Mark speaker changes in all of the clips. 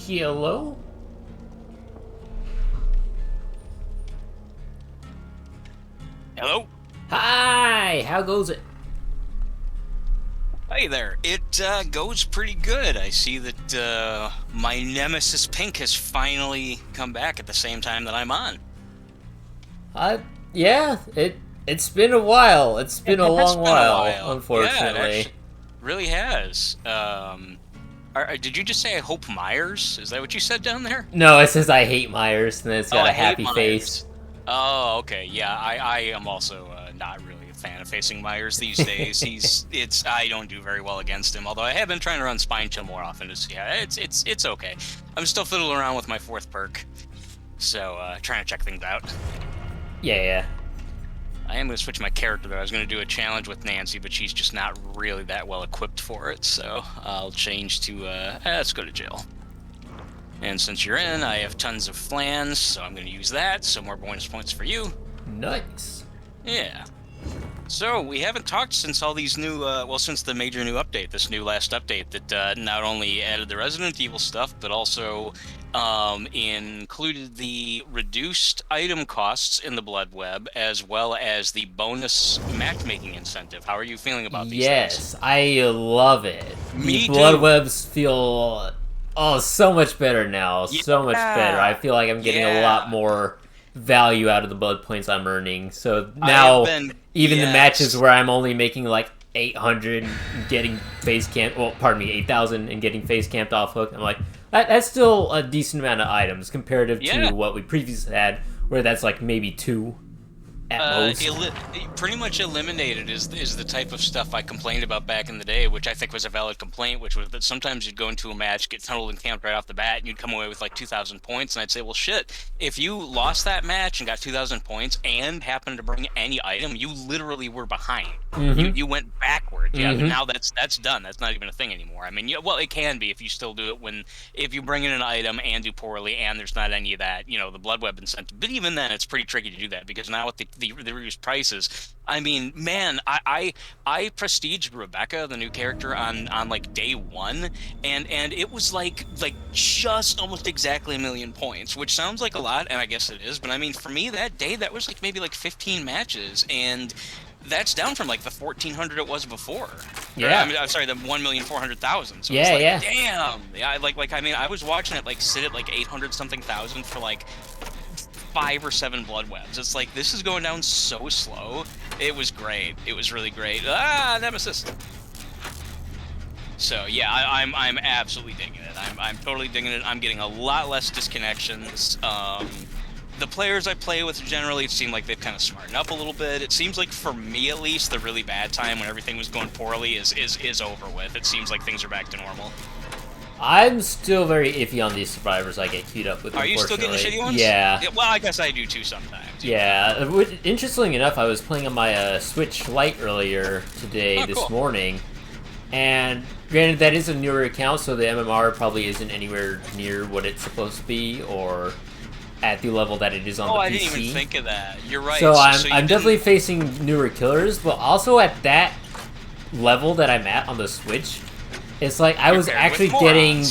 Speaker 1: Hello?
Speaker 2: Hello?
Speaker 1: Hi! How goes it?
Speaker 2: Hey there. It goes pretty good. I see that my nemesis Pink has finally come back at the same time that I'm on.
Speaker 1: Yeah, it's been a while. It's been a
Speaker 2: It has
Speaker 1: long
Speaker 2: been a
Speaker 1: while,
Speaker 2: while. Yeah, it
Speaker 1: unfortunately.
Speaker 2: actually really has. Did you just say I hope Myers? Is that what you said down there?
Speaker 1: No, it says I hate Myers, and then it's
Speaker 2: Oh,
Speaker 1: got a
Speaker 2: I hate
Speaker 1: happy face.
Speaker 2: Myers. Oh, okay. Yeah, I am also not really a fan of facing Myers these days. I don't do very well against him. Although I have been trying to run Spine Chill more often to see how it's okay. I'm still fiddling around with my fourth perk, so trying to check things out.
Speaker 1: Yeah.
Speaker 2: I am going to switch my character though. I was going to do a challenge with Nancy, but she's just not really that well equipped for it. So I'll change to let's go to jail. And since you're in, I have tons of flans, so I'm going to use that. So more bonus points for you.
Speaker 1: Nice.
Speaker 2: Yeah. So we haven't talked since all these new, since the major new update, this new last update that not only added the Resident Evil stuff, but also included the reduced item costs in the Blood Web, as well as the bonus matchmaking incentive. How are you feeling about these things?
Speaker 1: Yes, I love it. The
Speaker 2: Me
Speaker 1: blood
Speaker 2: too.
Speaker 1: webs feel so much better now. So much better. I feel like I'm getting a lot more value out of the blood points I'm earning. So now, even the matches where I'm only making like 800 and getting face camped, well, pardon me, 8,000 and getting face camped off hook, I'm like, that's still a decent amount of items comparative to what we previously had, where that's like maybe 2 at most.
Speaker 2: Pretty much eliminated is the type of stuff I complained about back in the day, which I think was a valid complaint, which was that sometimes you'd go into a match, get tunneled and camped right off the bat, and you'd come away with like 2,000 points, and I'd say, well, shit, if you lost that match and got 2,000 points and happened to bring any item, you literally were behind. You went backwards. Yeah, but now that's done. That's not even a thing anymore. I mean, well, it can be if you still do it if you bring in an item and do poorly and there's not any of that, the blood web incentive. But even then, it's pretty tricky to do that because now with the reduced prices, I mean, man, I prestiged Rebecca, the new character, on like day 1, and it was like just almost exactly 1,000,000 points, which sounds like a lot, and I guess it is. But I mean, for me that day, that was like maybe like 15 matches, and that's down from like the 1,400 it was before.
Speaker 1: Yeah.
Speaker 2: I'm sorry, the 1,400,000. So
Speaker 1: yeah,
Speaker 2: it's like,
Speaker 1: yeah.
Speaker 2: Damn. Yeah, I mean, I was watching it like sit at like 800 something thousand for like 5 or 7 blood webs. It's like, this is going down so slow. It was great. It was really great. Nemesis. So yeah, I'm absolutely digging it. I'm totally digging it. I'm getting a lot less disconnections. The players I play with generally seem like they've kind of smartened up a little bit. It seems like, for me at least, the really bad time when everything was going poorly is over with. It seems like things are back to normal.
Speaker 1: I'm still very iffy on these survivors I get queued up with.
Speaker 2: Are you still getting the shitty ones?
Speaker 1: Yeah.
Speaker 2: Well, I guess I do too sometimes.
Speaker 1: Yeah. Interestingly enough, I was playing on my Switch Lite earlier today, this morning, and granted that is a newer account, so the MMR probably isn't anywhere near what it's supposed to be, or at the level that it is on the PC.
Speaker 2: Oh, I didn't even think of that. You're right.
Speaker 1: So I'm definitely facing newer killers, but also at that level that I'm at on the Switch, it's like I was actually getting...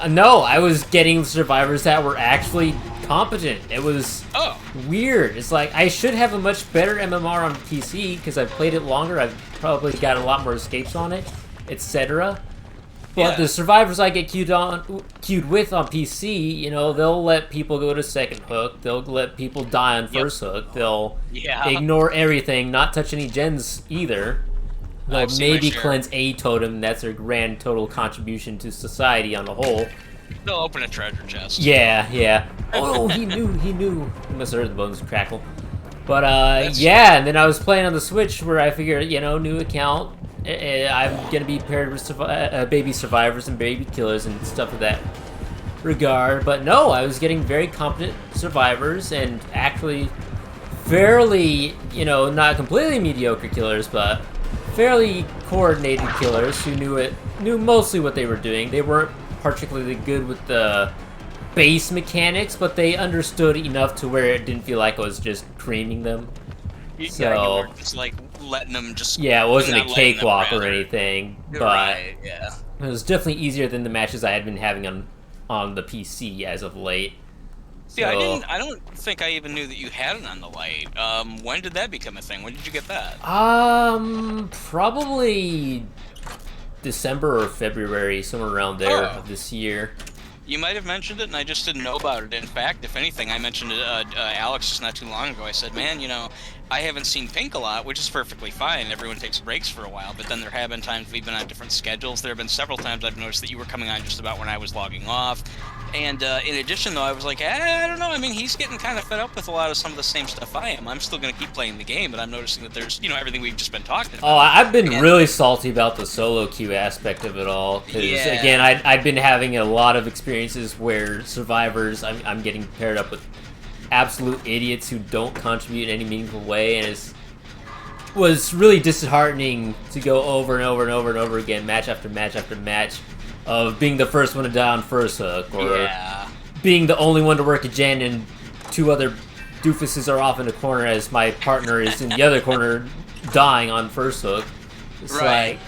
Speaker 1: No, I was getting survivors that were actually competent. It was weird. It's like, I should have a much better MMR on PC, because I've played it longer, I've probably got a lot more escapes on it, etc. But the survivors I get queued with on PC, they'll let people go to second hook, they'll let people die on first hook, they'll ignore everything, not touch any gens either. They'll maybe cleanse a totem, that's their grand total contribution to society on the whole.
Speaker 2: They'll open a treasure chest.
Speaker 1: Yeah. Oh, he knew. He must have heard the bones crackle. But, and then I was playing on the Switch where I figured, new account, I'm gonna be paired with baby survivors and baby killers and stuff of that regard. But no, I was getting very competent survivors and actually fairly, not completely mediocre killers, but fairly coordinated killers who knew mostly what they were doing. They weren't particularly good with the base mechanics, but they understood enough to where it didn't feel like I was just creaming them.
Speaker 2: You weren't just like letting them just...
Speaker 1: Yeah, it wasn't a cakewalk or anything, but
Speaker 2: it
Speaker 1: was definitely easier than the matches I had been having on on the PC as of late.
Speaker 2: See, I
Speaker 1: So,
Speaker 2: didn't. I don't think I even knew that you had it on the light. When did that become a thing? When did you get that?
Speaker 1: probably December or February, somewhere around there
Speaker 2: Oh.
Speaker 1: of this year.
Speaker 2: You might have mentioned it, and I just didn't know about it. In fact, if anything, I mentioned it Alex just not too long ago. I said, man, I haven't seen Pink a lot, which is perfectly fine. Everyone takes breaks for a while, but then there have been times we've been on different schedules. There have been several times I've noticed that you were coming on just about when I was logging off. And in addition, though, I was like, I don't know. I mean, he's getting kind of fed up with a lot of some of the same stuff I am. I'm still going to keep playing the game, but I'm noticing that there's, everything we've just been talking about.
Speaker 1: Oh, I've been really salty about the solo queue aspect of it all. Because, again, I've been having a lot of experiences where survivors, I'm getting paired up with absolute idiots who don't contribute in any meaningful way, and it was really disheartening to go over and over and over and over again, match after match after match, of being the first one to die on first hook, or being the only one to work a gen and two other doofuses are off in the corner as my partner is in the other corner dying on first hook. It's like,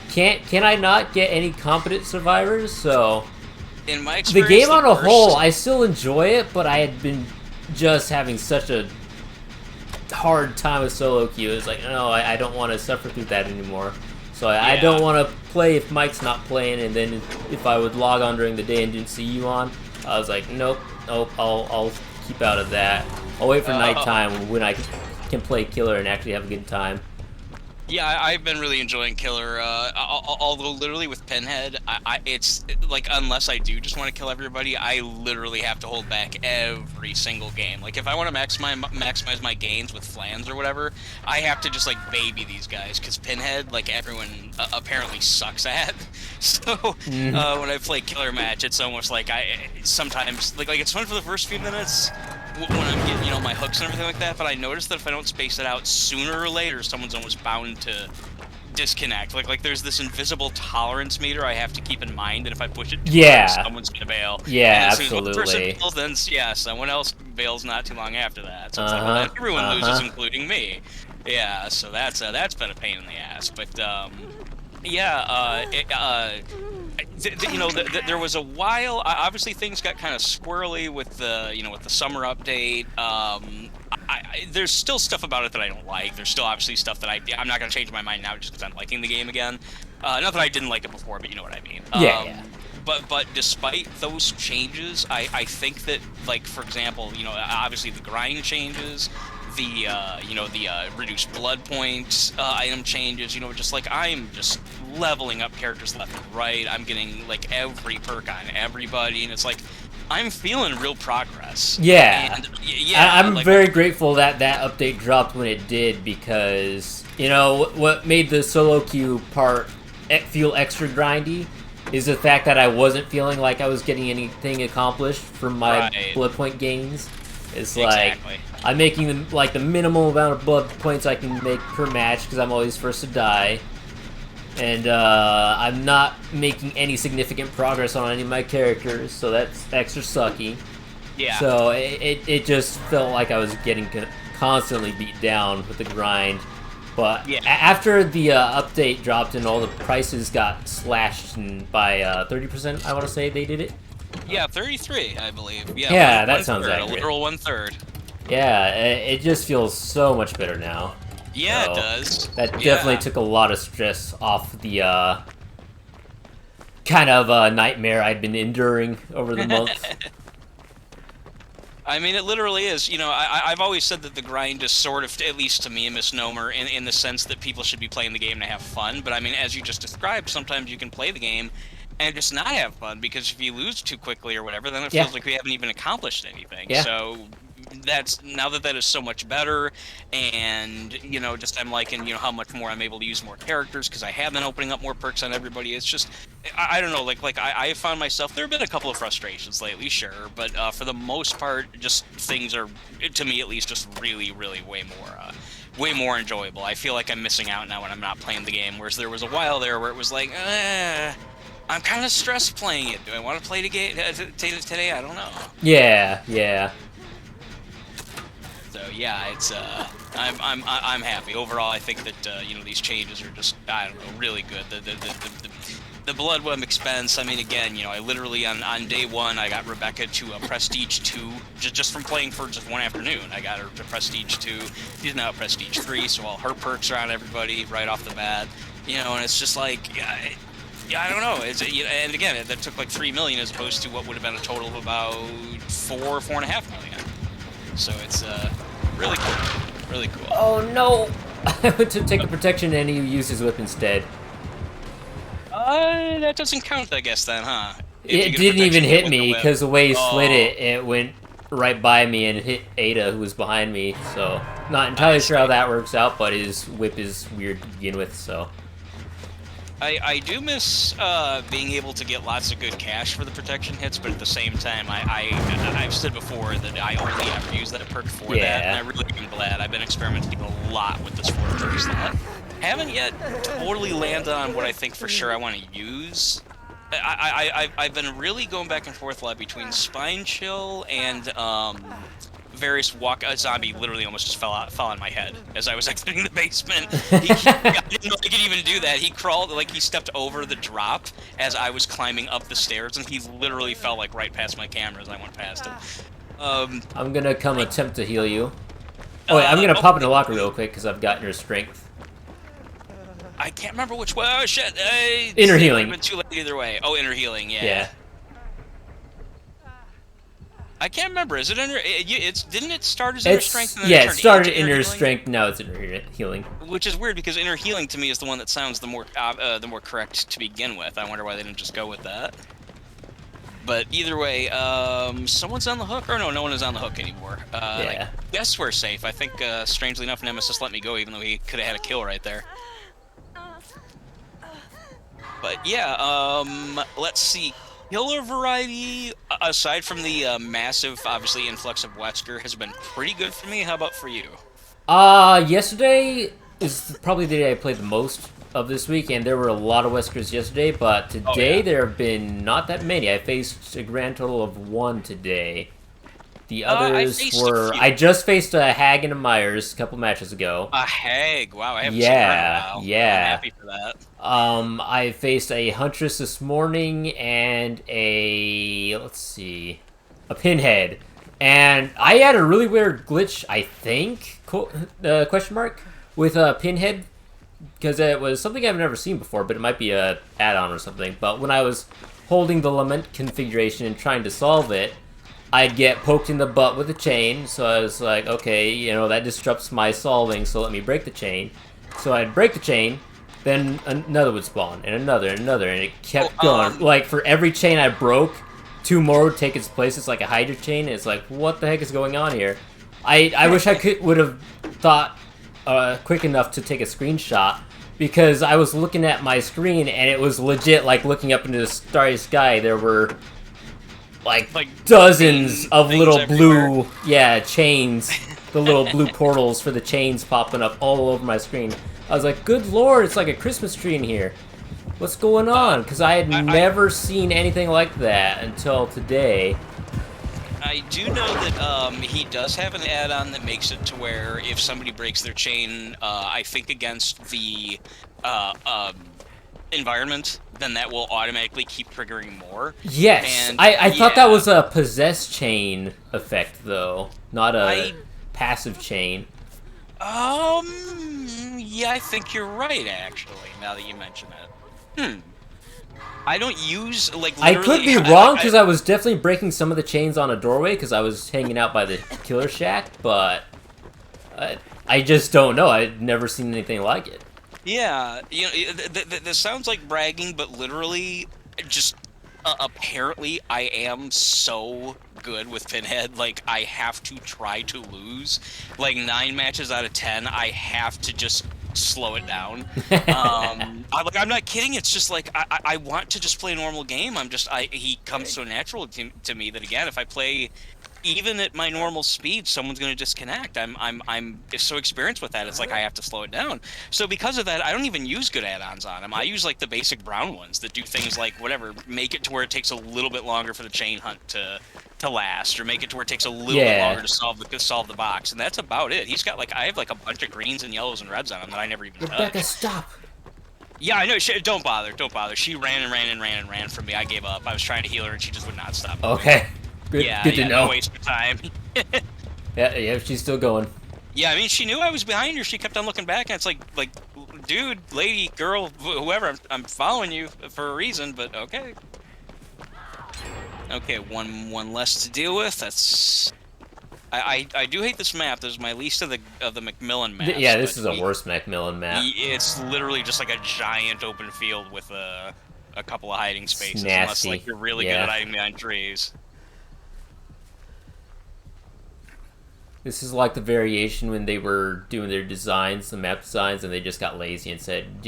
Speaker 1: can I not get any competent survivors? So,
Speaker 2: in my experience,
Speaker 1: the game on a whole, I still enjoy it, but I had been just having such a hard time with solo queue. It's like, no, I don't want to suffer through that anymore. So I don't want to play if Mike's not playing, and then if I would log on during the day and didn't see you on, I was like, nope, I'll keep out of that. I'll wait for nighttime when I can play Killer and actually have a good time.
Speaker 2: Yeah, I've been really enjoying Killer, although literally with Pinhead, it's like, unless I do just want to kill everybody, I literally have to hold back every single game. Like, if I want to maximize my gains with Flans or whatever, I have to just, like, baby these guys, because Pinhead, like, everyone apparently sucks at. So, when I play Killer match, it's almost like sometimes, like, it's fun for the first few minutes, when I'm getting, my hooks and everything like that, but I notice that if I don't space it out, sooner or later, someone's almost bound to disconnect. Like there's this invisible tolerance meter I have to keep in mind, and if I push it too hard, someone's gonna bail.
Speaker 1: Yeah,
Speaker 2: and as soon
Speaker 1: absolutely.
Speaker 2: as one person bails, then someone else bails not too long after that. So it's like, well, then everyone loses, including me. Yeah, so that's been a pain in the ass. But there was a while. Obviously, things got kind of squirrely with the summer update. There's still stuff about it that I don't like. There's still obviously stuff that I'm not gonna change my mind now just because I'm liking the game again. Not that I didn't like it before, but you know what I mean.
Speaker 1: Yeah.
Speaker 2: But despite those changes, I think that, like, for example, obviously the grind changes, the reduced blood points item changes, just like I'm just leveling up characters left and right. I'm getting like every perk on everybody, and it's like I'm feeling real progress.
Speaker 1: Yeah,
Speaker 2: and,
Speaker 1: I'm like, very grateful that update dropped when it did, because what made the solo queue part feel extra grindy is the fact that I wasn't feeling like I was getting anything accomplished from my blood point gains. It's like I'm making the minimal amount of blood points I can make per match because I'm always first to die, and I'm not making any significant progress on any of my characters, so that's extra sucky.
Speaker 2: Yeah.
Speaker 1: So it just felt like I was getting constantly beat down with the grind. But after the update dropped and all the prices got slashed by 30%, I want to say they did it.
Speaker 2: Yeah, 33, I believe.
Speaker 1: Yeah, that sounds accurate.
Speaker 2: A literal 1/3.
Speaker 1: Yeah, it just feels so much better now.
Speaker 2: Yeah,
Speaker 1: so
Speaker 2: it does.
Speaker 1: That definitely took a lot of stress off the kind of nightmare I'd been enduring over the month.
Speaker 2: I mean, it literally is. I've always said that the grind is sort of, at least to me, a misnomer in the sense that people should be playing the game to have fun. But I mean, as you just described, sometimes you can play the game and just not have fun, because if you lose too quickly or whatever, then it feels like we haven't even accomplished anything. Yeah. So now that is so much better, and just I'm liking how much more I'm able to use more characters because I have been opening up more perks on everybody. It's just I don't know, like I found myself, there have been a couple of frustrations lately, sure, but for the most part, just things are, to me at least, just really way more enjoyable. I feel like I'm missing out now when I'm not playing the game, whereas there was a while there where it was like, I'm kind of stressed playing it. Do I want to play the game today? I don't know.
Speaker 1: Yeah.
Speaker 2: So yeah, it's I'm happy overall. I think that these changes are just, I don't know, really good. the Bloodweb expense, I mean, again, I literally on day one, I got Rebecca to a Prestige 2, just from playing for just one afternoon. I got her to Prestige 2. She's now at Prestige 3, so all her perks are on everybody right off the bat. And it's just like, yeah, I don't know. And again, that took like 3 million as opposed to what would have been a total of about 4.5 million. So it's really cool. Really cool.
Speaker 1: Oh no! I went to take the protection and he used his whip instead.
Speaker 2: That doesn't count, I guess, then, huh?
Speaker 1: It didn't even hit me, because the way he slid it went right by me and hit Ada, who was behind me, so... Not entirely sure how that works out, but his whip is weird to begin with, so...
Speaker 2: I do miss being able to get lots of good cash for the protection hits, but at the same time, I've said before that I only ever use that perk for that, and I really am glad. I've been experimenting a lot with this 4 slot. Haven't yet totally landed on what I think for sure I want to use. I've been really going back and forth a lot between Spine Chill and various zombie literally almost just fell on my head as I was exiting the basement. I didn't know he could even do that. He crawled, like he stepped over the drop as I was climbing up the stairs, and he literally fell like right past my camera as I went past him.
Speaker 1: I'm gonna attempt to heal you. Oh wait, I'm gonna pop in the locker real quick because I've got your strength.
Speaker 2: I can't remember which way. Oh shit!
Speaker 1: Inner healing.
Speaker 2: Been too late either way. Oh, inner healing. Yeah. I can't remember. Is it inner? Didn't it start as inner strength? And then
Speaker 1: it started inner strength. Now it's inner healing. Which
Speaker 2: is weird because inner healing to me is the one that sounds the more correct to begin with. I wonder why they didn't just go with that. But either way, someone's on the hook. Or no, no one is on the hook anymore.
Speaker 1: Yeah.
Speaker 2: I guess we're safe. I think, strangely enough, Nemesis let me go, even though he could have had a kill right there. But yeah, let's see. Killer variety, aside from the massive, obviously, influx of Wesker, has been pretty good for me. How about for you?
Speaker 1: Yesterday is probably the day I played the most of this week, and there were a lot of Weskers yesterday, but today there have been not that many. I faced a grand total of 1 today. The others were... I just faced a Hag and a Myers a couple matches ago.
Speaker 2: A Hag? Wow, I haven't seen her in a while.
Speaker 1: Yeah.
Speaker 2: I'm happy for that.
Speaker 1: I faced a Huntress this morning and a... let's see... a Pinhead. And I had a really weird glitch, I think, question mark, with a Pinhead, because it was something I've never seen before, but it might be a add-on or something. But when I was holding the Lament configuration and trying to solve it, I'd get poked in the butt with a chain, so I was like, okay, that disrupts my solving, so let me break the chain. So I'd break the chain, then another would spawn, and another, and it kept going. Like, for every chain I broke, 2 more would take its place. It's like a Hydra chain, and it's like, what the heck is going on here? I wish I would have thought quick enough to take a screenshot, because I was looking at my screen, and it was legit like looking up into the starry sky. There were... like dozens of little blue, chains, the little blue portals for the chains popping up all over my screen. I was like, good lord, it's like a Christmas tree in here. What's going on? Because I had never seen anything like that until today.
Speaker 2: I do know that he does have an add-on that makes it to where if somebody breaks their chain, I think against the environment, then that will automatically keep triggering more.
Speaker 1: Yes, and I thought that was a possessed chain effect, though, not a passive chain.
Speaker 2: Yeah, I think you're right, actually, now that you mention it. I don't use, like, literally...
Speaker 1: I could be wrong, because I was definitely breaking some of the chains on a doorway, because I was hanging out by the killer shack, but I just don't know. I've never seen anything like it.
Speaker 2: Yeah, this sounds like bragging, but literally, just apparently, I am so good with Pinhead. Like, I have to try to lose. Like, 9 matches out of 10, I have to just slow it down. I'm not kidding. It's just like I want to just play a normal game. He comes so natural to me that, again, if I play even at my normal speed, someone's going to disconnect. I'm so experienced with that. It's like I have to slow it down. So because of that, I don't even use good add-ons on him. I use like the basic brown ones that do things like whatever, make it to where it takes a little bit longer for the chain hunt to last, or make it to where it takes a little bit longer to solve the box, and that's about it. He's got I have like a bunch of greens and yellows and reds on him that I never even touch.
Speaker 1: Rebecca, stop!
Speaker 2: Yeah, I know. Don't bother. Don't bother. She ran and ran and ran and ran from me. I gave up. I was trying to heal her, and she just would not stop moving.
Speaker 1: Okay. Good.
Speaker 2: Yeah,
Speaker 1: Good to know.
Speaker 2: No waste of time.
Speaker 1: Yeah. She's still going.
Speaker 2: Yeah, I mean, she knew I was behind her. She kept on looking back, and it's like, dude, lady, girl, whoever, I'm following you for a reason, but okay. Okay, one less to deal with. That's. I do hate this map. This is my least of the Macmillan maps.
Speaker 1: Yeah, this is a worse Macmillan map.
Speaker 2: It's literally just like a giant open field with a couple of hiding spaces,
Speaker 1: nasty.
Speaker 2: unless like you're really good at hiding behind trees.
Speaker 1: This is like the variation when they were doing their designs, the map designs, and they just got lazy and said,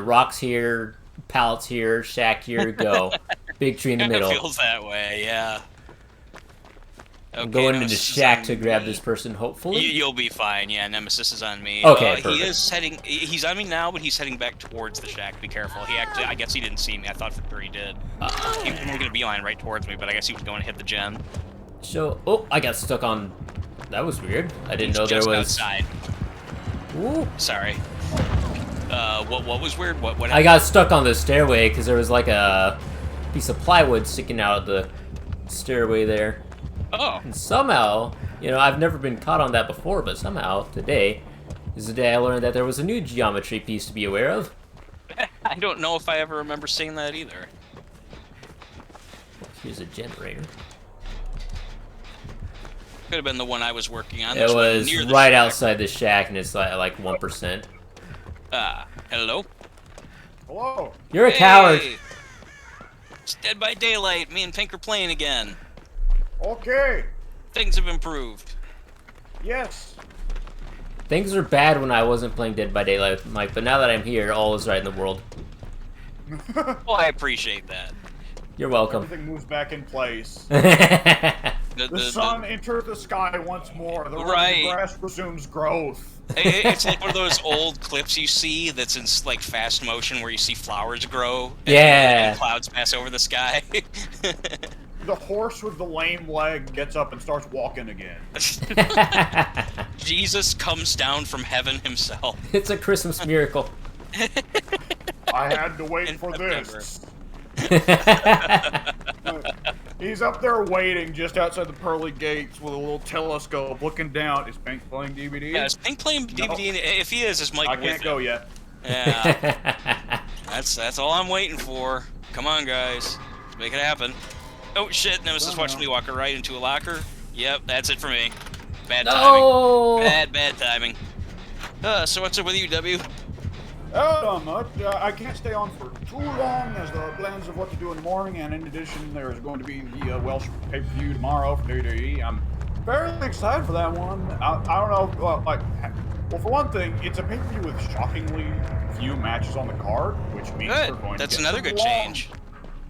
Speaker 1: rocks here, pallets here, shack here, go. Big tree in the middle.
Speaker 2: It feels that way, yeah. Okay,
Speaker 1: I'm going into shack to grab this person, hopefully.
Speaker 2: You'll be fine, yeah, Nemesis is on me.
Speaker 1: Okay,
Speaker 2: he is heading, he's on me now, but he's heading back towards the shack. Be careful. He actually, I guess he didn't see me. I thought for sure he did. He was going to beeline right towards me, but I guess he was going to hit the gen.
Speaker 1: Oh, I got stuck on... That was weird. I didn't know there was...
Speaker 2: outside.
Speaker 1: Ooh.
Speaker 2: Sorry. What was weird? What happened?
Speaker 1: I got stuck on the stairway because there was like a piece of plywood sticking out of the stairway there.
Speaker 2: Oh.
Speaker 1: And somehow, I've never been caught on that before, but somehow today is the day I learned that there was a new geometry piece to be aware of.
Speaker 2: I don't know if I ever remember seeing that either.
Speaker 1: Here's a generator.
Speaker 2: Could have been the one I was working on.
Speaker 1: It was right outside the shack, and it's like 1%.
Speaker 2: Hello?
Speaker 3: Hello.
Speaker 1: You're a coward.
Speaker 2: It's Dead by Daylight. Me and Pink are playing again.
Speaker 3: Okay.
Speaker 2: Things have improved.
Speaker 3: Yes.
Speaker 1: Things were bad when I wasn't playing Dead by Daylight with Mike, but now that I'm here, all is right in the world.
Speaker 2: Well, I appreciate that.
Speaker 1: You're welcome.
Speaker 3: Everything moves back in place.
Speaker 2: The
Speaker 3: sun enters the sky once more. The grass resumes growth.
Speaker 2: It's like one of those old clips you see that's in like fast motion where you see flowers grow
Speaker 1: and
Speaker 2: clouds pass over the sky.
Speaker 3: The horse with the lame leg gets up and starts walking again.
Speaker 2: Jesus comes down from heaven himself.
Speaker 1: It's a Christmas miracle.
Speaker 3: I had to wait for this. He's up there waiting just outside the pearly gates with a little telescope looking down. Is Pink playing DVD?
Speaker 2: Yeah, is Pink playing DVD? No. If he is Mike
Speaker 3: I can't go yet.
Speaker 2: Yeah. That's all I'm waiting for. Come on, guys. Let's make it happen. Oh, shit. Nemesis watched me walk right into a locker. Yep, that's it for me. Bad timing. Bad timing. So what's up with you, W?
Speaker 3: Not much. I can't stay on for too long as the plans of what to do in the morning, and in addition, there's going to be the Welsh pay-per-view tomorrow for WWE. I'm fairly excited for that one. I don't know, well, for one thing, it's a pay-per-view with shockingly few matches on the card, which means we're going
Speaker 2: That's
Speaker 3: to get
Speaker 2: another good
Speaker 3: long,
Speaker 2: change.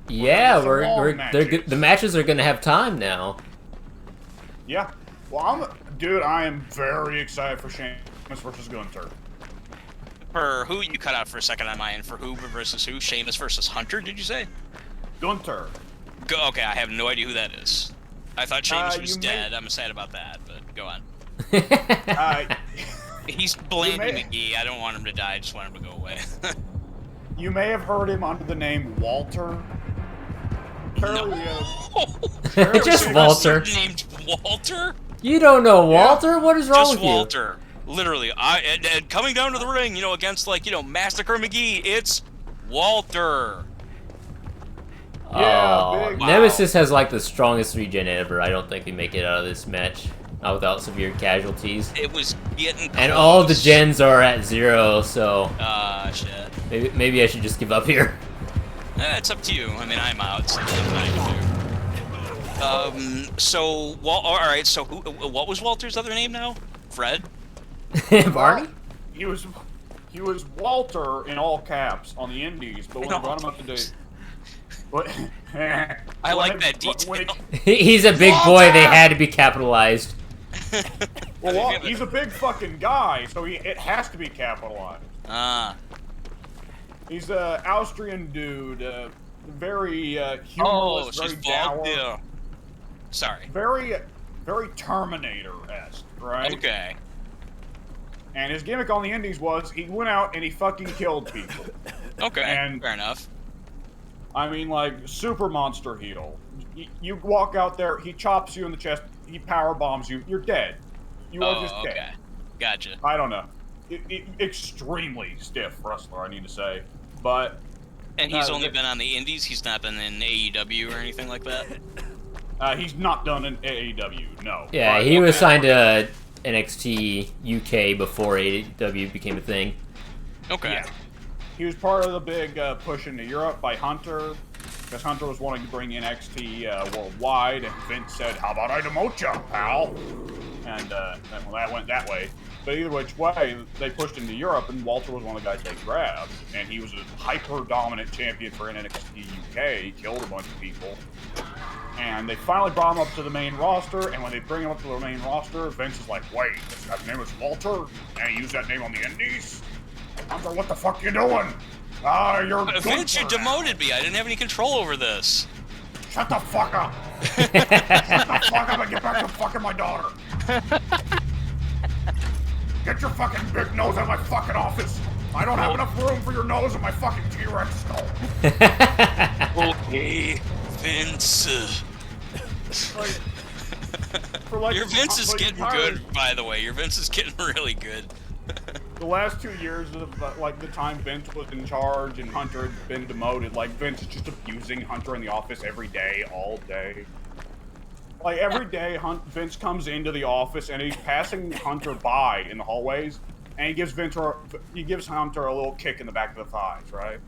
Speaker 1: Yeah, the matches are gonna have time now.
Speaker 3: Yeah. Well, I am very excited for Sheamus versus Gunther.
Speaker 2: For who? You cut out for a second on my end. For who versus who? Sheamus versus Hunter, did you say?
Speaker 3: Gunther.
Speaker 2: Okay, I have no idea who that is. I thought Sheamus was dead. I'm sad about that, but go on. He's Blandy McGee. I don't want him to die. I just want him to go away.
Speaker 3: You may have heard him under the name Walter.
Speaker 1: Just Walter.
Speaker 2: Named Walter?
Speaker 1: You don't know Walter? Yeah. What is wrong with you?
Speaker 2: Just Walter. Literally, and coming down to the ring, against Massacre McGee, it's Walter.
Speaker 3: Yeah,
Speaker 1: big. Nemesis has like the strongest regen ever. I don't think we make it out of this match without severe casualties.
Speaker 2: It was getting close.
Speaker 1: And all the gens are at 0, so
Speaker 2: shit.
Speaker 1: Maybe I should just give up here.
Speaker 2: It's up to you. I mean, I'm out, so there's nothing I can do. So, all right. So, what was Walter's other name now? Fred.
Speaker 1: Barney?
Speaker 3: He was Walter in all caps on the Indies, but when I brought him up to date,
Speaker 2: I like that detail.
Speaker 1: He's a big boy. They had to be capitalized.
Speaker 3: Well, he's a big fucking guy, so it has to be capitalized. He's an Austrian dude, very humorless, very dour.
Speaker 2: Yeah. Sorry.
Speaker 3: Very Terminator-esque, right?
Speaker 2: Okay.
Speaker 3: And his gimmick on the Indies was he went out and he fucking killed people.
Speaker 2: Okay,
Speaker 3: And
Speaker 2: fair enough.
Speaker 3: I mean, like, super monster heel. You walk out there, he chops you in the chest, he power bombs you, you're dead. You are just
Speaker 2: Oh,
Speaker 3: dead.
Speaker 2: okay. Gotcha.
Speaker 3: I don't know. Extremely stiff wrestler, I need to say. But
Speaker 2: And he's only been on the indies? He's not been in AEW or anything like that?
Speaker 3: he's not done in AEW, no.
Speaker 1: Yeah,
Speaker 3: but,
Speaker 1: he was signed to NXT UK before AEW became a thing.
Speaker 2: Okay.
Speaker 3: Yeah. He was part of the big push into Europe by Hunter, because Hunter was wanting to bring NXT worldwide, and Vince said, "How about I demote you, pal?" And well, that went that way. But either which way, they pushed into Europe, and Walter was one of the guys they grabbed, and he was a hyper-dominant champion for NXT UK. He killed a bunch of people. And they finally brought him up to the main roster, and when they bring him up to the main roster, Vince is like, "Wait, this guy's name is Walter, and he used that name on the indies? Hunter, what the fuck you doing? You're
Speaker 2: Vince, you demoted me. I didn't have any control over this.
Speaker 3: Shut the fuck up! Shut the fuck up and get back to fucking my daughter! Get your fucking big nose out of my fucking office! I don't have enough room for your nose and my fucking T-Rex skull!
Speaker 2: Okay, Vince. Your Vince is getting good, by the way. Your Vince is getting really good.
Speaker 3: The last 2 years of like the time Vince was in charge and Hunter had been demoted, like Vince is just abusing Hunter in the office every day, all day. Like every day, Vince comes into the office and he's passing Hunter by in the hallways, and he gives Hunter a little kick in the back of the thighs, right?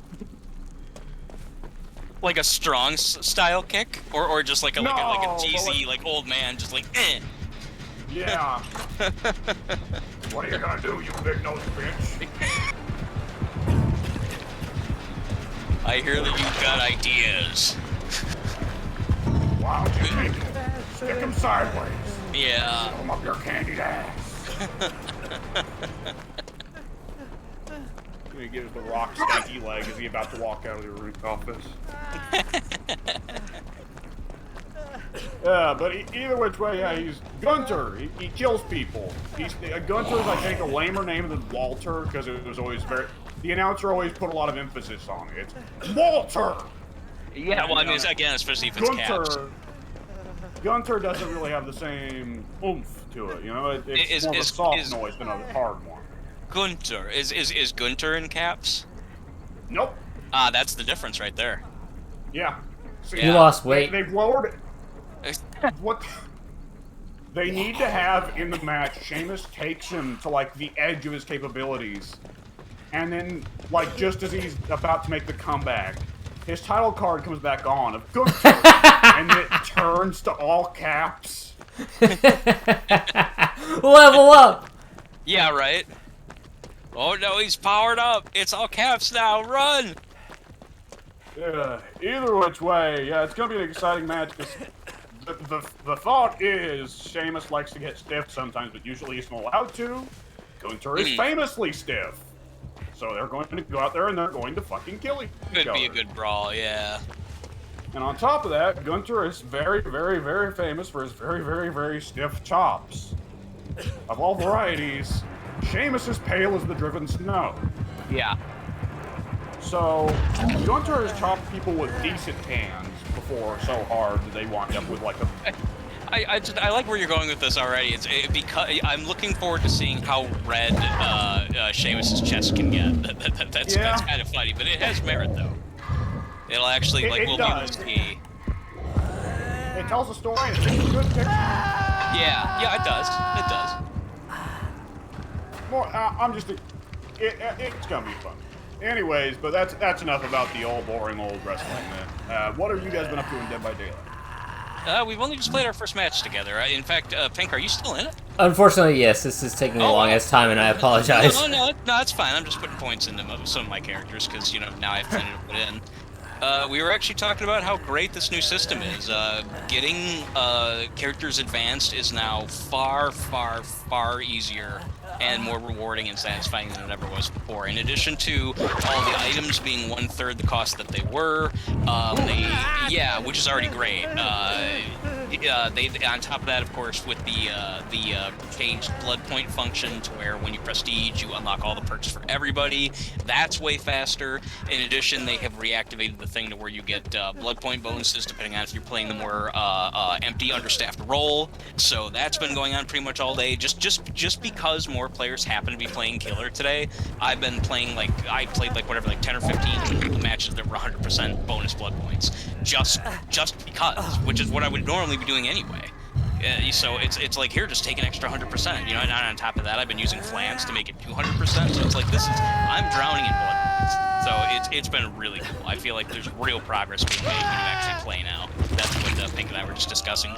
Speaker 2: Like a strong style kick, or just like a
Speaker 3: No,
Speaker 2: like a cheesy like old man, just like eh.
Speaker 3: Yeah. What are you gonna do, you big nosed bitch?
Speaker 2: I hear that you've got ideas.
Speaker 3: Why don't you take it? Stick him sideways.
Speaker 2: Yeah.
Speaker 3: Throw him up your candied ass. He gives the Rock stanky leg as he about to walk out of the root office. Yeah, but either which way, yeah, he's Gunter. He kills people. Gunter is, I think, a lamer name than Walter, because it was always the announcer always put a lot of emphasis on it. It's Walter!
Speaker 2: Yeah, well, I mean, again, especially if it's caps.
Speaker 3: Gunter doesn't really have the same oomph to it, you know? It's more of a soft noise than a hard one.
Speaker 2: Gunter. Is Gunter in caps?
Speaker 3: Nope.
Speaker 2: Ah, that's the difference right there.
Speaker 3: Yeah. See,
Speaker 1: You lost weight.
Speaker 3: They've lowered it. What they need to have in the match, Sheamus takes him to like the edge of his capabilities, and then like just as he's about to make the comeback, his title card comes back on of Gunter, and it turns to all caps.
Speaker 1: Level up.
Speaker 2: Yeah, right. Oh no, he's powered up. It's all caps now. Run.
Speaker 3: Either which way, yeah, it's gonna be an exciting match because the thought is Sheamus likes to get stiff sometimes, but usually he's not allowed to. Gunter is famously stiff. So they're going to go out there and they're going to fucking kill each other.
Speaker 2: Could be a good brawl, yeah.
Speaker 3: And on top of that, Gunter is very, very, very famous for his very, very, very stiff chops. Of all varieties, Sheamus is pale as the driven snow.
Speaker 2: Yeah.
Speaker 3: So, Gunter has chopped people with decent hands before so hard that they wind up with like a...
Speaker 2: I like where you're going with this already. Because I'm looking forward to seeing how red Sheamus's chest can get. That's kind of funny, but it has merit though. It'll actually we'll be able to see.
Speaker 3: It tells a story. It's a good picture.
Speaker 2: Yeah, it does. It does.
Speaker 3: Well, it's gonna be fun. Anyways, but that's enough about the old boring old wrestling. What have you guys been up to in Dead by Daylight?
Speaker 2: We've only just played our first match together. In fact, Pink, are you still in it?
Speaker 1: Unfortunately, yes. This is taking the longest time, and I apologize.
Speaker 2: No, it's fine. I'm just putting points into some of my characters because now I have plenty to put in. We were actually talking about how great this new system is. Getting characters advanced is now far, far, far easier and more rewarding and satisfying than it ever was before. In addition to all the items being 1/3 the cost that they were, which is already great. they on top of that, of course, with the changed blood point function to where when you prestige, you unlock all the perks for everybody. That's way faster. In addition, they have reactivated the thing to where you get blood point bonuses depending on if you're playing the more empty, understaffed role. So that's been going on pretty much all day. Just because more players happen to be playing killer today, I've been playing I played whatever 10 or 15 matches that were 100% bonus blood points. Just because, which is what I would normally be doing anyway. So it's like, here, just take an extra 100%. You know, and on top of that, I've been using flans to make it 200%. So it's like, I'm drowning in blood. So it's been really cool. I feel like there's real progress being made when you actually play now. That's what Pink and I were just discussing.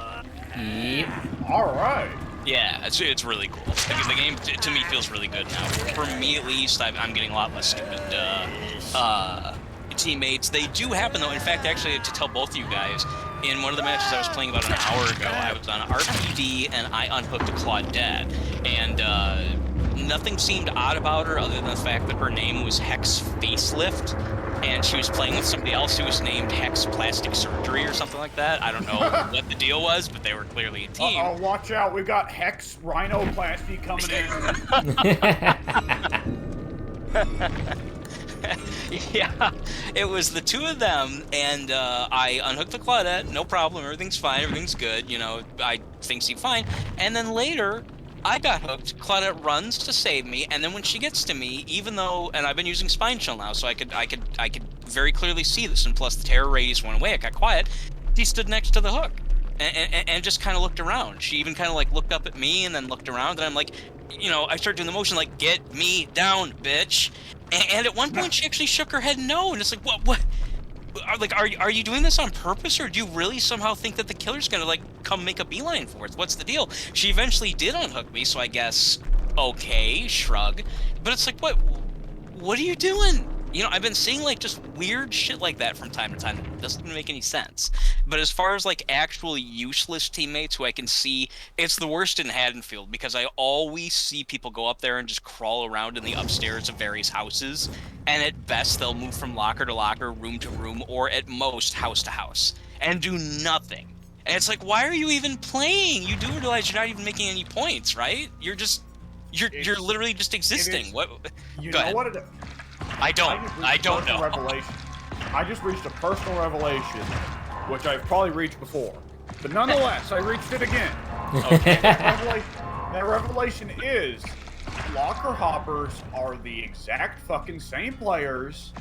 Speaker 1: Yep.
Speaker 3: All right.
Speaker 2: Yeah, it's really cool. The game to me feels really good now. For me, at least, I'm getting a lot less stupid teammates. They do happen, though. In fact, actually, to tell both of you guys, in one of the matches I was playing about an hour ago, I was on RPD and I unhooked a Claudette, and nothing seemed odd about her other than the fact that her name was Hex Facelift, and she was playing with somebody else who was named Hex Plastic Surgery or something like that. I don't know what the deal was, but they were clearly a team.
Speaker 3: Oh, watch out! We've got Hex Rhinoplasty coming in.
Speaker 2: Yeah, it was the two of them, and I unhooked the Claudette, no problem, everything's fine, everything's good, you know, things seem fine, and then later, I got hooked, Claudette runs to save me, and then when she gets to me, even though, and I've been using Spine Chill now, so I could very clearly see this, and plus the terror radius went away, I got quiet, she stood next to the hook, and just kind of looked around. She even kind of looked up at me, and then looked around, and I'm like, you know, I started doing the motion get me down, bitch. And at one point, she actually shook her head no, and it's like, what? Are you doing this on purpose, or do you really somehow think that the killer's gonna come make a beeline for it? What's the deal? She eventually did unhook me, so I guess okay, shrug. But it's like, what are you doing? You know, I've been seeing just weird shit like that from time to time. It doesn't even make any sense. But as far as actually useless teammates who I can see, it's the worst in Haddonfield because I always see people go up there and just crawl around in the upstairs of various houses. And at best, they'll move from locker to locker, room to room, or at most house to house and do nothing. And it's like, why are you even playing? You do realize you're not even making any points, right? You're literally just existing. What?
Speaker 3: You know what it is?
Speaker 2: I don't know.
Speaker 3: Revelation. I just reached a personal revelation, which I've probably reached before. But nonetheless, I reached it again.
Speaker 1: Okay.
Speaker 3: That revelation is locker hoppers are the exact fucking same players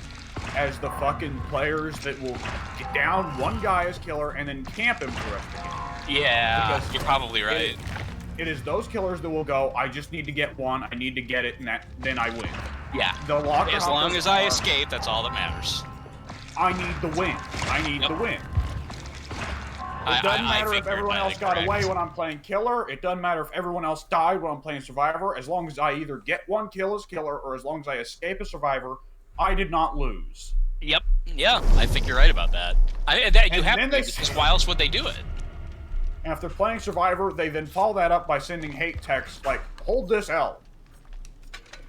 Speaker 3: as the fucking players that will get down one guy as killer and then camp him for the rest of the game.
Speaker 2: Yeah,
Speaker 3: Because
Speaker 2: you're probably right.
Speaker 3: It is those killers that will go, I just need to get one, I need to get it, and then I win.
Speaker 2: Yeah.
Speaker 3: The locker
Speaker 2: as long as I escape, that's all that matters.
Speaker 3: I need the win. I need the win. It doesn't matter if everyone else got away when I'm playing killer. It doesn't matter if everyone else died when I'm playing survivor. As long as I either get one kill as killer or as long as I escape as survivor, I did not lose.
Speaker 2: Yep. Yeah, I think you're right about that. You have to, because why else would they do it?
Speaker 3: And if they're playing survivor, they then follow that up by sending hate texts like, hold this L.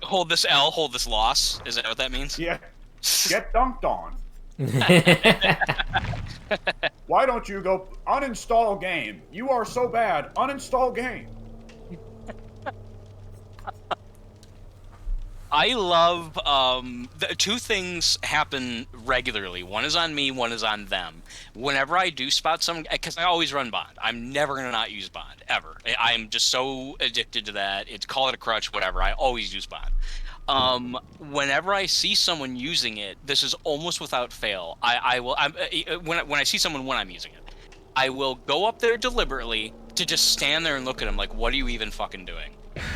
Speaker 2: Hold this L, hold this loss. Is that what that means?
Speaker 3: Yeah. Get dunked on. Why don't you go uninstall game? You are so bad. Uninstall game.
Speaker 2: I love two things happen regularly. One is on me, one is on them. Whenever I do spot someone, because I always run Bond. I'm never going to not use Bond, ever. I'm just so addicted to that. Call it a crutch, whatever. I always use Bond. Whenever I see someone using it, this is almost without fail. When I see someone when I'm using it, I will go up there deliberately to just stand there and look at them like, what are you even fucking doing?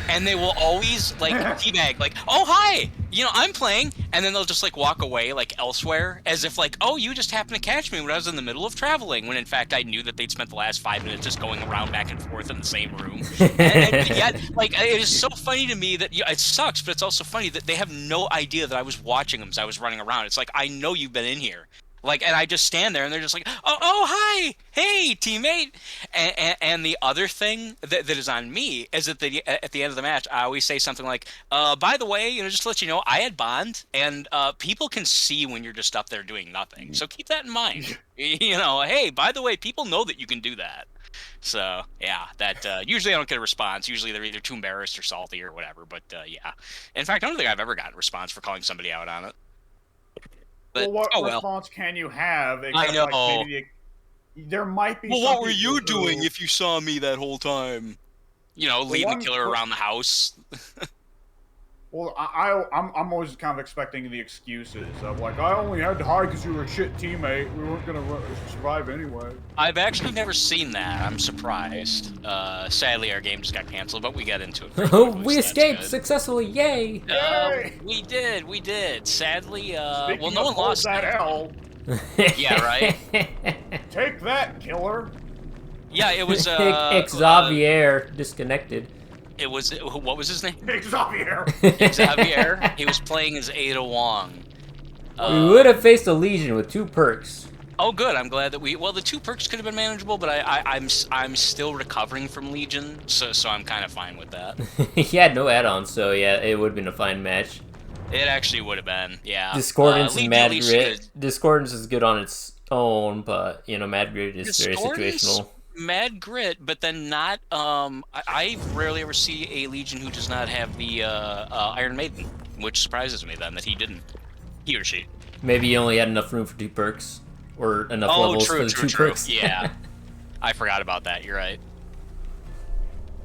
Speaker 2: And they will always teabag, oh hi, you know, I'm playing, and then they'll just walk away elsewhere, as if oh, you just happened to catch me when I was in the middle of traveling, when in fact I knew that they'd spent the last 5 minutes just going around back and forth in the same room. and yet, it is so funny to me that it sucks, but it's also funny that they have no idea that I was watching them as I was running around. It's I know you've been in here. And I just stand there, and they're just oh, hi, hey, teammate. And the other thing that is on me is at the end of the match, I always say something by the way, you know, just to let you know, I had Bond, and people can see when you're just up there doing nothing. So keep that in mind. You know, hey, by the way, people know that you can do that. So yeah, that usually I don't get a response. Usually they're either too embarrassed or salty or whatever. But yeah, in fact, I don't think I've ever gotten a response for calling somebody out on it. But
Speaker 3: Well, what
Speaker 2: oh well.
Speaker 3: response can you have
Speaker 2: I
Speaker 3: except
Speaker 2: know.
Speaker 3: like maybe there might be
Speaker 2: Well,
Speaker 3: some
Speaker 2: what were
Speaker 3: people
Speaker 2: you doing
Speaker 3: who,
Speaker 2: if you saw me that whole time? You know, leading the killer around the house.
Speaker 3: Well, I'm always kind of expecting the excuses of like, I only had to hide because you were a shit teammate. We weren't gonna survive anyway.
Speaker 2: I've actually never seen that. I'm surprised. Sadly, our game just got canceled, but we got into it.
Speaker 1: We escaped successsuccessfully! Yay!
Speaker 3: Yay!
Speaker 2: We did. Sadly,
Speaker 3: Speaking
Speaker 2: well, no one
Speaker 3: of hold
Speaker 2: lost
Speaker 3: that L.
Speaker 2: Yeah, right.
Speaker 3: Take that, killer.
Speaker 2: Yeah, it was
Speaker 1: Xavier disconnected.
Speaker 2: It was what was his name?
Speaker 3: Xavier.
Speaker 2: Xavier. He was playing as Ada Wong.
Speaker 1: We would have faced a Legion with 2 perks.
Speaker 2: Oh, good. I'm glad that well, the 2 perks could have been manageable, but I'm still recovering from Legion, so I'm kind of fine with that.
Speaker 1: He had no add-ons, so yeah, it would have been a fine match.
Speaker 2: It actually would have been, yeah.
Speaker 1: Discordance and
Speaker 2: Legion
Speaker 1: Mad
Speaker 2: at least
Speaker 1: Grit. Discordance is good on its own, but you know, Mad Grit is very situational.
Speaker 2: Mad Grit, but then not. I rarely ever see a Legion who does not have the Iron Maiden, which surprises me then that he didn't. He or she.
Speaker 1: Maybe you only had enough room for 2 perks, or enough levels for the 2 perks.
Speaker 2: Yeah, I forgot about that. You're right.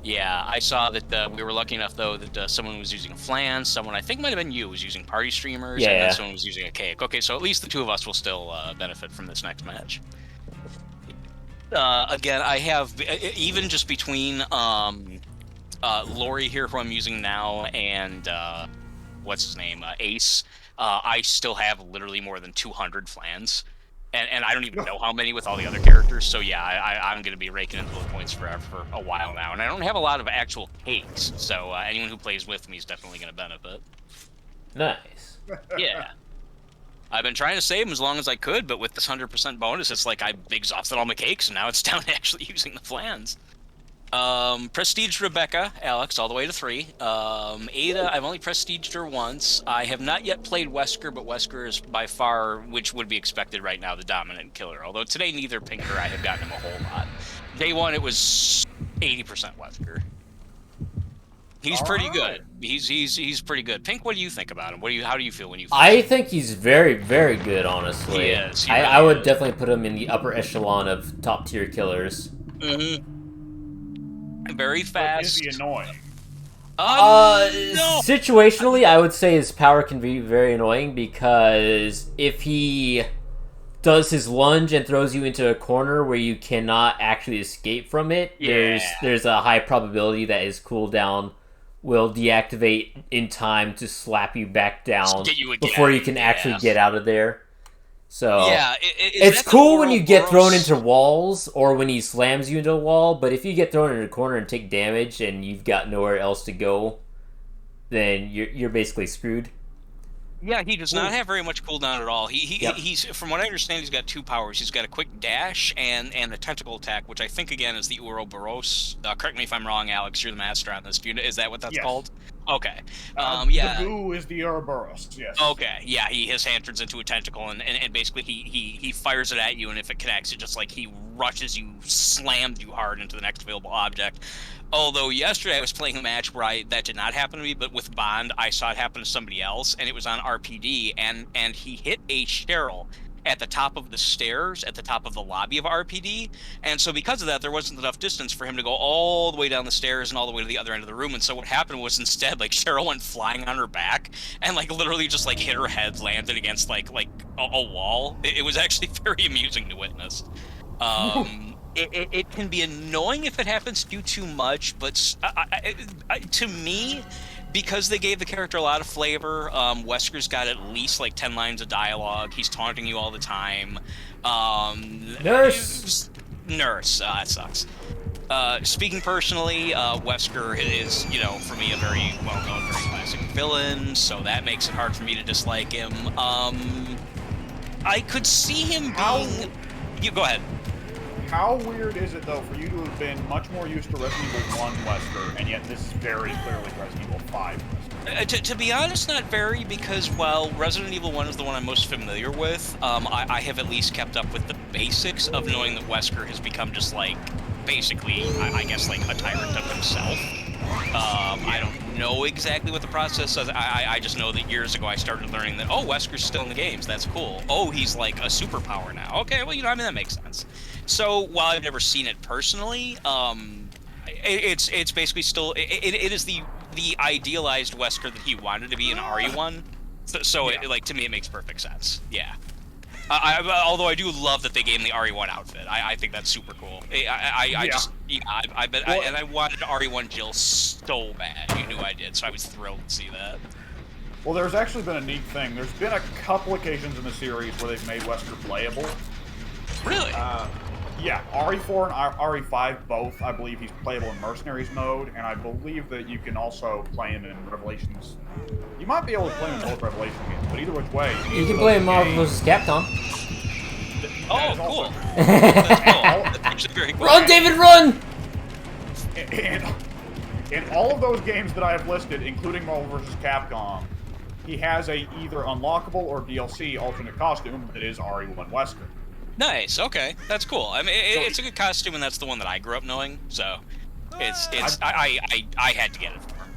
Speaker 2: Yeah, I saw that we were lucky enough though that someone was using a flan, someone I think might have been you was using party streamers, and then someone was using a cake. Okay, so at least the 2 of us will still benefit from this next match. Again, I have even just between Lori here, who I'm using now, and what's his name, Ace. I still have literally more than 200 flans, and I don't even know how many with all the other characters. So yeah, I'm going to be raking in those points for a while now, and I don't have a lot of actual cakes. So anyone who plays with me is definitely going to benefit.
Speaker 1: Nice.
Speaker 2: Yeah. I've been trying to save them as long as I could, but with this 100% bonus, it's like I've exhausted all my cakes, and now it's down to actually using the flans. Prestiged Rebecca, Alex, all the way to 3. Ada, I've only prestiged her once. I have not yet played Wesker, but Wesker is by far, which would be expected right now, the dominant killer. Although today, neither Pink or I have gotten him a whole lot. Day 1, it was 80% Wesker. He's pretty good. He's pretty good. Pink, what do you think about him? How do you feel when you?
Speaker 1: I think he's very, very good. Honestly,
Speaker 2: he is. He
Speaker 1: I would definitely put him in the upper echelon of top tier killers.
Speaker 2: Very fast.
Speaker 3: But is he annoying?
Speaker 2: No.
Speaker 1: Situationally, I would say his power can be very annoying because if he does his lunge and throws you into a corner where you cannot actually escape from it, there's a high probability that his cooldown will deactivate in time to slap you back down before you can actually get out of there. So
Speaker 2: yeah,
Speaker 1: it's cool when you get thrown into walls or when he slams you into a wall, but if you get thrown in a corner and take damage and you've got nowhere else to go, then you're basically screwed.
Speaker 2: Yeah, he does not have very much cooldown at all. He's from what I understand, he's got 2 powers. He's got a quick dash and a tentacle attack, which I think again is the Ouroboros. Correct me if I'm wrong, Alex. You're the master on this. Is that what that's called? Okay. Yeah.
Speaker 3: The goo is the Ouroboros. Yes.
Speaker 2: Okay. Yeah. His hand turns into a tentacle, and basically he fires it at you, and if it connects, it just like he rushes you, slams you hard into the next available object. Although yesterday I was playing a match where that did not happen to me, but with Bond I saw it happen to somebody else, and it was on RPD, and he hit a Cheryl at the top of the stairs, at the top of the lobby of RPD, and so because of that, there wasn't enough distance for him to go all the way down the stairs and all the way to the other end of the room, and so what happened was instead, like, Cheryl went flying on her back, and, like, literally just, like, hit her head, landed against, like a wall. It was actually very amusing to witness. It can be annoying if it happens too much, but to me, because they gave the character a lot of flavor, Wesker's got at least like 10 lines of dialogue. He's taunting you all the time.
Speaker 1: Nurse!
Speaker 2: That sucks. Speaking personally, Wesker is, for me, a very well-known, very classic villain, so that makes it hard for me to dislike him. I could see him being... You go ahead.
Speaker 3: How weird is it, though, for you to have been much more used to Resident Evil 1 Wesker, and yet this is very clearly Resident Evil 5 Wesker?
Speaker 2: To be honest, not very, because while Resident Evil 1 is the one I'm most familiar with, I have at least kept up with the basics of knowing that Wesker has become just, like, basically, I guess, like a tyrant of himself. I don't know exactly what the process is. I just know that years ago I started learning that, oh, Wesker's still in the games. That's cool. Oh, he's like a superpower now. Okay, well, I mean, that makes sense. So while I've never seen it personally, it's basically still, it is the idealized Wesker that he wanted to be in RE1. So
Speaker 3: Yeah.
Speaker 2: to me, it makes perfect sense. Yeah. Although I do love that they gave him the RE1 outfit. I think that's super cool. I wanted RE1 Jill so bad. You knew I did, so I was thrilled to see that.
Speaker 3: Well, there's actually been a neat thing. There's been a couple occasions in the series where they've made Wesker playable.
Speaker 2: Really?
Speaker 3: Yeah, RE4 and RE5 both, I believe he's playable in Mercenaries mode, and I believe that you can also play him in Revelations. You might be able to play him in both Revelation games, but either which way...
Speaker 1: You can play Marvel vs. Capcom.
Speaker 2: Oh, cool. That's cool. That's actually very cool.
Speaker 1: Run, David, run!
Speaker 3: And in all of those games that I have listed, including Marvel vs. Capcom, he has a either unlockable or DLC alternate costume that is RE1 Wesker.
Speaker 2: Nice. Okay, that's cool. I mean, it's a good costume, and that's the one that I grew up knowing. So, I had to get it for him.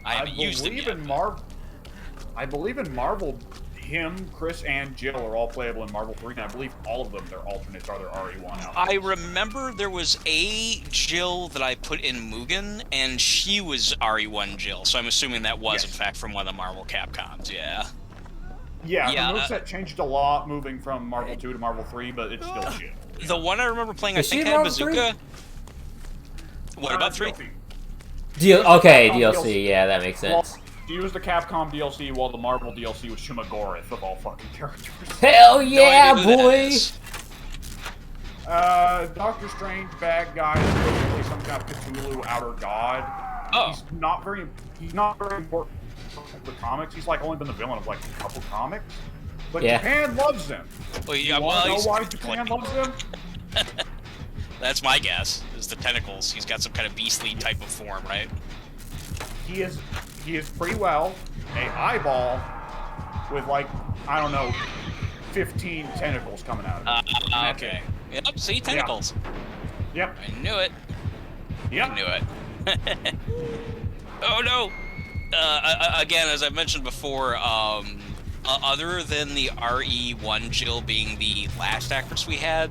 Speaker 2: I haven't used it yet.
Speaker 3: I believe in Marvel, him, Chris, and Jill are all playable in Marvel 3, and I believe all of them, their alternates are their RE1 outfits.
Speaker 2: I remember there was a Jill that I put in Mugen, and she was RE1 Jill. So I'm assuming that was in fact from one of the Marvel Capcoms. Yeah.
Speaker 3: Yeah, the moveset changed a lot moving from Marvel 2 to Marvel 3, but it's still Jill.
Speaker 2: The one I remember playing, I
Speaker 1: Is
Speaker 2: think,
Speaker 1: she
Speaker 2: had
Speaker 1: Marvel
Speaker 2: Bazooka. What about 3?
Speaker 1: Okay, DLC, yeah, that makes sense.
Speaker 3: Well, she was the Capcom DLC, while the Marvel DLC was Shimagorith, of all fucking characters.
Speaker 1: Hell yeah, boy!
Speaker 3: Doctor Strange, bad guy, is basically some kind of Cthulhu outer god.
Speaker 2: Oh.
Speaker 3: He's not very important for the comics. He's like only been the villain of like a couple comics. But Japan loves him.
Speaker 2: Well, yeah,
Speaker 3: you wanna know why Japan loves him?
Speaker 2: That's my guess, is the tentacles. He's got some kind of beastly type of form, right?
Speaker 3: He is pretty well a eyeball with, like, I don't know, 15 tentacles coming out of it.
Speaker 2: Okay. Yep, see, tentacles.
Speaker 3: Yep.
Speaker 2: I knew it.
Speaker 3: Yep.
Speaker 2: I knew it. Oh no! Again, as I've mentioned before, other than the RE1 Jill being the last actress we had,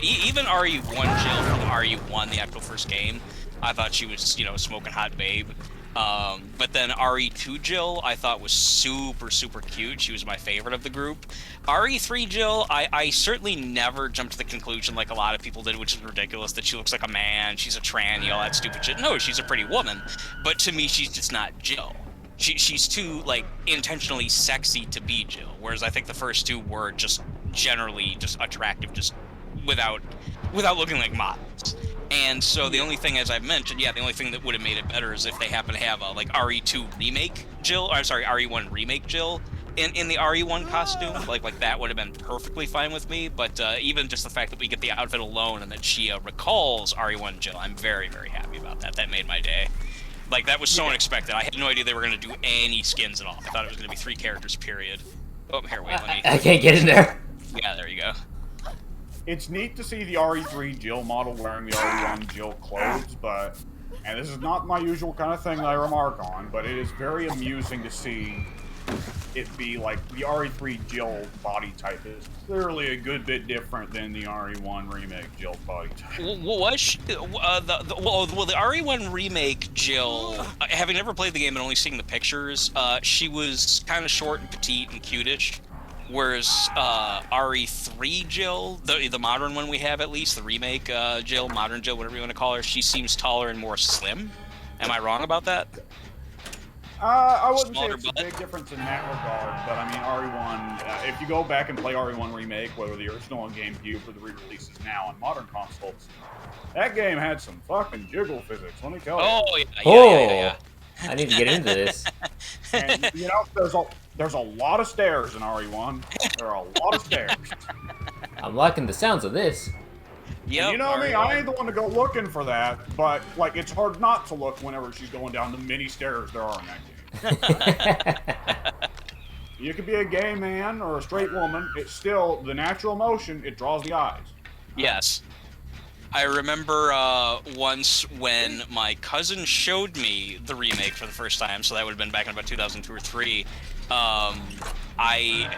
Speaker 2: even RE1 Jill from RE1, the actual first game, I thought she was, smoking hot babe. But then RE2 Jill, I thought was super, super cute. She was my favorite of the group. RE3 Jill, I certainly never jumped to the conclusion like a lot of people did, which is ridiculous, that she looks like a man, she's a tranny, all that stupid shit. No, she's a pretty woman. But to me, she's just not Jill. She's too, like, intentionally sexy to be Jill, whereas I think the first two were just generally just attractive, just without looking like models. And so the only thing, as I've mentioned, the only thing that would have made it better is if they happen to have a, like, RE2 remake Jill, or sorry, RE1 remake Jill in the RE1 costume. Like that would have been perfectly fine with me, but even just the fact that we get the outfit alone and that she recalls RE1 Jill, I'm very, very happy about that. That made my day. Like, that was so unexpected. I had no idea they were going to do any skins at all. I thought it was going to be 3 characters, period. Oh, here, wait, let me...
Speaker 1: I can't get in there.
Speaker 2: Yeah, there you go.
Speaker 3: It's neat to see the RE3 Jill model wearing the RE1 Jill clothes, but... And this is not my usual kind of thing that I remark on, but it is very amusing to see it be like the RE3 Jill body type is clearly a good bit different than the RE1 remake Jill body type.
Speaker 2: Was she, the RE1 remake Jill, having never played the game and only seeing the pictures, she was kind of short and petite and cutish, whereas RE3 Jill, the modern one we have at least, the remake Jill, modern Jill, whatever you want to call her, she seems taller and more slim. Am I wrong about that?
Speaker 3: I wouldn't say it's a big difference in that regard, but I mean, RE1, if you go back and play RE1 Remake, whether the original on GameCube or the re-releases now on modern consoles, that game had some fucking jiggle physics, let me tell you.
Speaker 2: Oh, yeah.
Speaker 1: I need to get into this.
Speaker 3: And, you know, there's a lot of stairs in RE1. There are a lot of stairs.
Speaker 1: I'm liking the sounds of this.
Speaker 2: Yep,
Speaker 3: you know me, I ain't the one to go looking for that, but, like, it's hard not to look whenever she's going down the many stairs there are in that game. You could be a gay man or a straight woman, it's still the natural motion, it draws the eyes.
Speaker 2: Yes. I remember once when my cousin showed me the remake for the first time, so that would have been back in about 2002 or 3.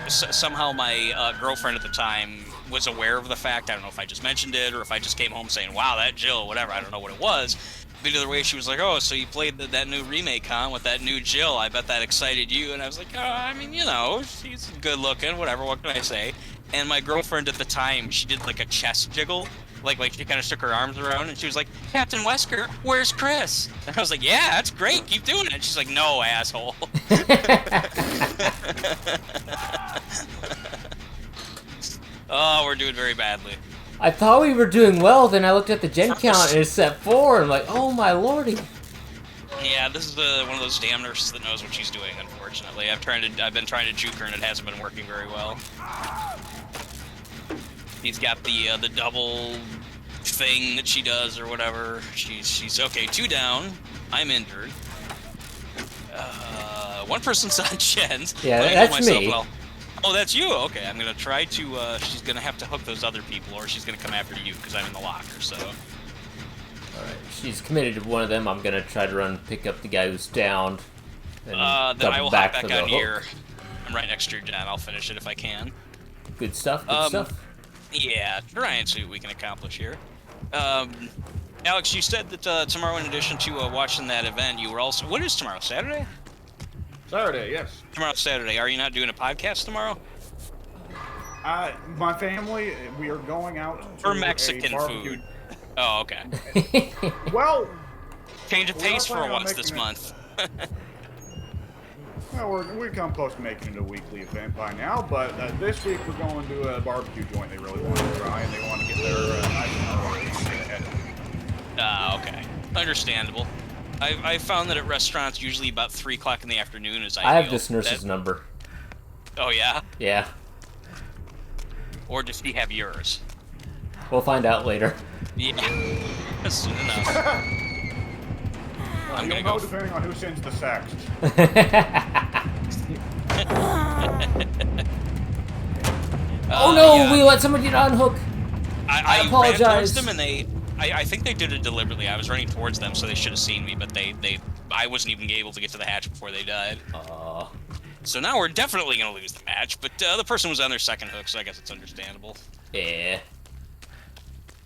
Speaker 2: Somehow my girlfriend at the time was aware of the fact. I don't know if I just mentioned it or if I just came home saying, wow, that Jill, whatever. I don't know what it was. But either way, she was like, oh, so you played that new remake, huh, with that new Jill? I bet that excited you. And I was like, oh, I mean, you know, she's good looking, whatever, what can I say? And my girlfriend at the time, she did like a chest jiggle. Like she kind of shook her arms around and she was like, Captain Wesker, where's Chris? And I was like, yeah, that's great, keep doing it. And she's like, no, asshole. Oh, we're doing very badly.
Speaker 1: I thought we were doing well, then I looked at the gen count and it's at 4, and I'm like, oh my lordy.
Speaker 2: Yeah, this is one of those damn nurses that knows what she's doing, unfortunately. I've been trying to juke her and it hasn't been working very well. He's got the double thing that she does or whatever. She's okay, 2 down. I'm injured. One person's on Jen's.
Speaker 1: Yeah, that's me.
Speaker 2: Well. Oh, that's you? Okay, I'm gonna try to, she's gonna have to hook those other people or she's gonna come after you because I'm in the locker, so.
Speaker 1: Alright, she's committed to one of them. I'm gonna try to pick up the guy who's downed.
Speaker 2: Then I will hop back on here. I'm right next to your Jen. I'll finish it if I can.
Speaker 1: Good stuff, good stuff.
Speaker 2: Yeah, try and see what we can accomplish here. Alex, you said that tomorrow, in addition to watching that event, you were also... What is tomorrow, Saturday?
Speaker 3: Saturday, yes.
Speaker 2: Tomorrow's Saturday. Are you not doing a podcast tomorrow?
Speaker 3: My family, we are going out to
Speaker 2: for Mexican food. Oh, okay.
Speaker 3: Well...
Speaker 2: Change of pace for once this month.
Speaker 3: Well, we come close to making it a weekly event by now, but this week we're going to a barbecue joint they really want to try, and they want to get their ahead.
Speaker 2: Okay. Understandable. I found that at restaurants, usually about 3 o'clock in the afternoon is ideal.
Speaker 1: I have this nurse's number.
Speaker 2: Oh, yeah?
Speaker 1: Yeah.
Speaker 2: Or does he have yours?
Speaker 1: We'll find out later.
Speaker 2: Yeah. Soon enough.
Speaker 3: I'm gonna go depending on who sends the sext.
Speaker 1: Oh no, yeah. We let somebody unhook.
Speaker 2: I
Speaker 1: apologize.
Speaker 2: Ran towards them and I think they did it deliberately. I was running towards them, so they should have seen me, but I wasn't even able to get to the hatch before they died. So now we're definitely gonna lose the match, but the person was on their second hook, so I guess it's understandable.
Speaker 1: Yeah.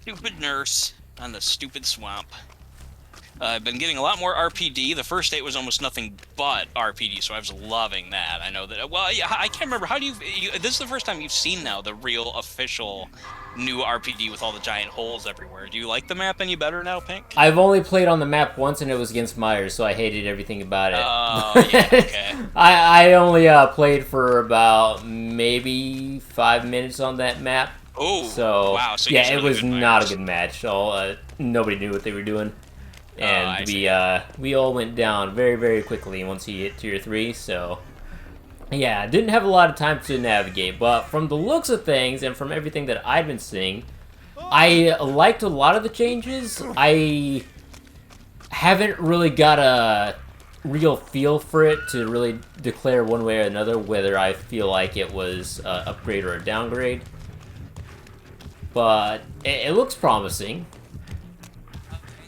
Speaker 2: Stupid nurse on the stupid swamp. I've been getting a lot more RPD. The first 8 was almost nothing but RPD, so I was loving that. I know that. Well, yeah, I can't remember. How do you? This is the first time you've seen now the real official new RPD with all the giant holes everywhere. Do you like the map any better now, Pink?
Speaker 1: I've only played on the map once, and it was against Myers, so I hated everything about it.
Speaker 2: Oh, yeah, okay.
Speaker 1: I only played for about maybe 5 minutes on that map.
Speaker 2: Oh,
Speaker 1: so
Speaker 2: wow. So
Speaker 1: yeah, it was not a good match. So nobody knew what they were doing. And we all went down very, very quickly once he hit tier 3, so yeah, didn't have a lot of time to navigate, but from the looks of things and from everything that I've been seeing, I liked a lot of the changes. I haven't really got a real feel for it to really declare one way or another whether I feel like it was an upgrade or a downgrade, but it looks promising.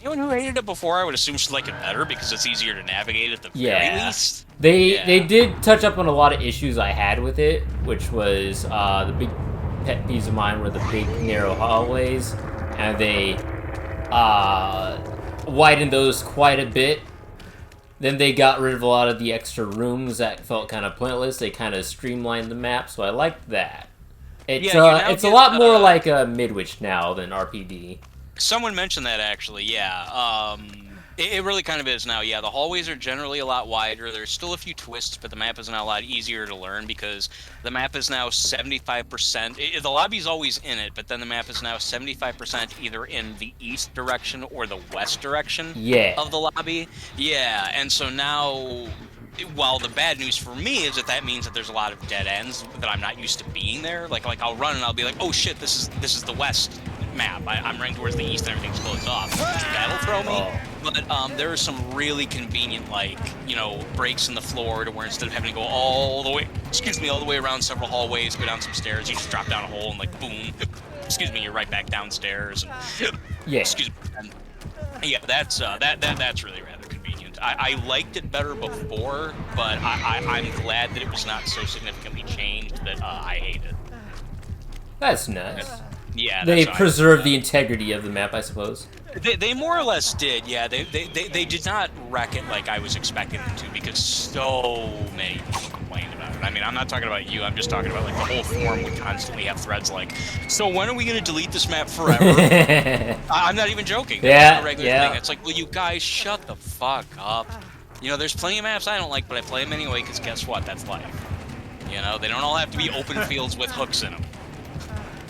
Speaker 2: Anyone who hated it before, I would assume should like it better because it's easier to navigate at the very least.
Speaker 1: They did touch up on a lot of issues I had with it, which was the big pet peeves of mine were the big narrow hallways, and they widened those quite a bit. Then they got rid of a lot of the extra rooms that felt kind of pointless. They kind of streamlined the map, so I liked that. It's it's a lot more like a Midwich now than RPD.
Speaker 2: Someone mentioned that, actually, yeah. It really kind of is now, yeah. The hallways are generally a lot wider. There's still a few twists, but the map is now a lot easier to learn because the map is now 75%. The lobby's always in it, but then the map is now 75% either in the east direction or the west direction of the lobby. Yeah, and so now... Well, the bad news for me is that means that there's a lot of dead ends that I'm not used to being there. Like I'll run and I'll be like, oh shit, this is the west map. I'm running towards the east and everything's closed off. That'll throw me. But there are some really convenient, like, you know, breaks in the floor to where instead of having to go all the way, all the way around several hallways, go down some stairs, you just drop down a hole and like boom. excuse me, you're right back downstairs. And,
Speaker 1: Yeah.
Speaker 2: excuse me. And, yeah, that's really rather convenient. I liked it better before, but I'm glad that it was not so significantly changed that I hate it.
Speaker 1: That's nice.
Speaker 2: Yeah,
Speaker 1: They
Speaker 2: that's
Speaker 1: preserve the integrity of the map, I suppose.
Speaker 2: They more or less did, yeah. They did not wreck it like I was expecting them to, because so many people complained about it. I mean, I'm not talking about you. I'm just talking about like the whole forum would constantly have threads like, "So when are we gonna delete this map forever?" I'm not even joking. That's a regular thing. It's like, well, you guys shut the fuck up. You know, there's plenty of maps I don't like, but I play them anyway because guess what? That's life. You know, they don't all have to be open fields with hooks in them.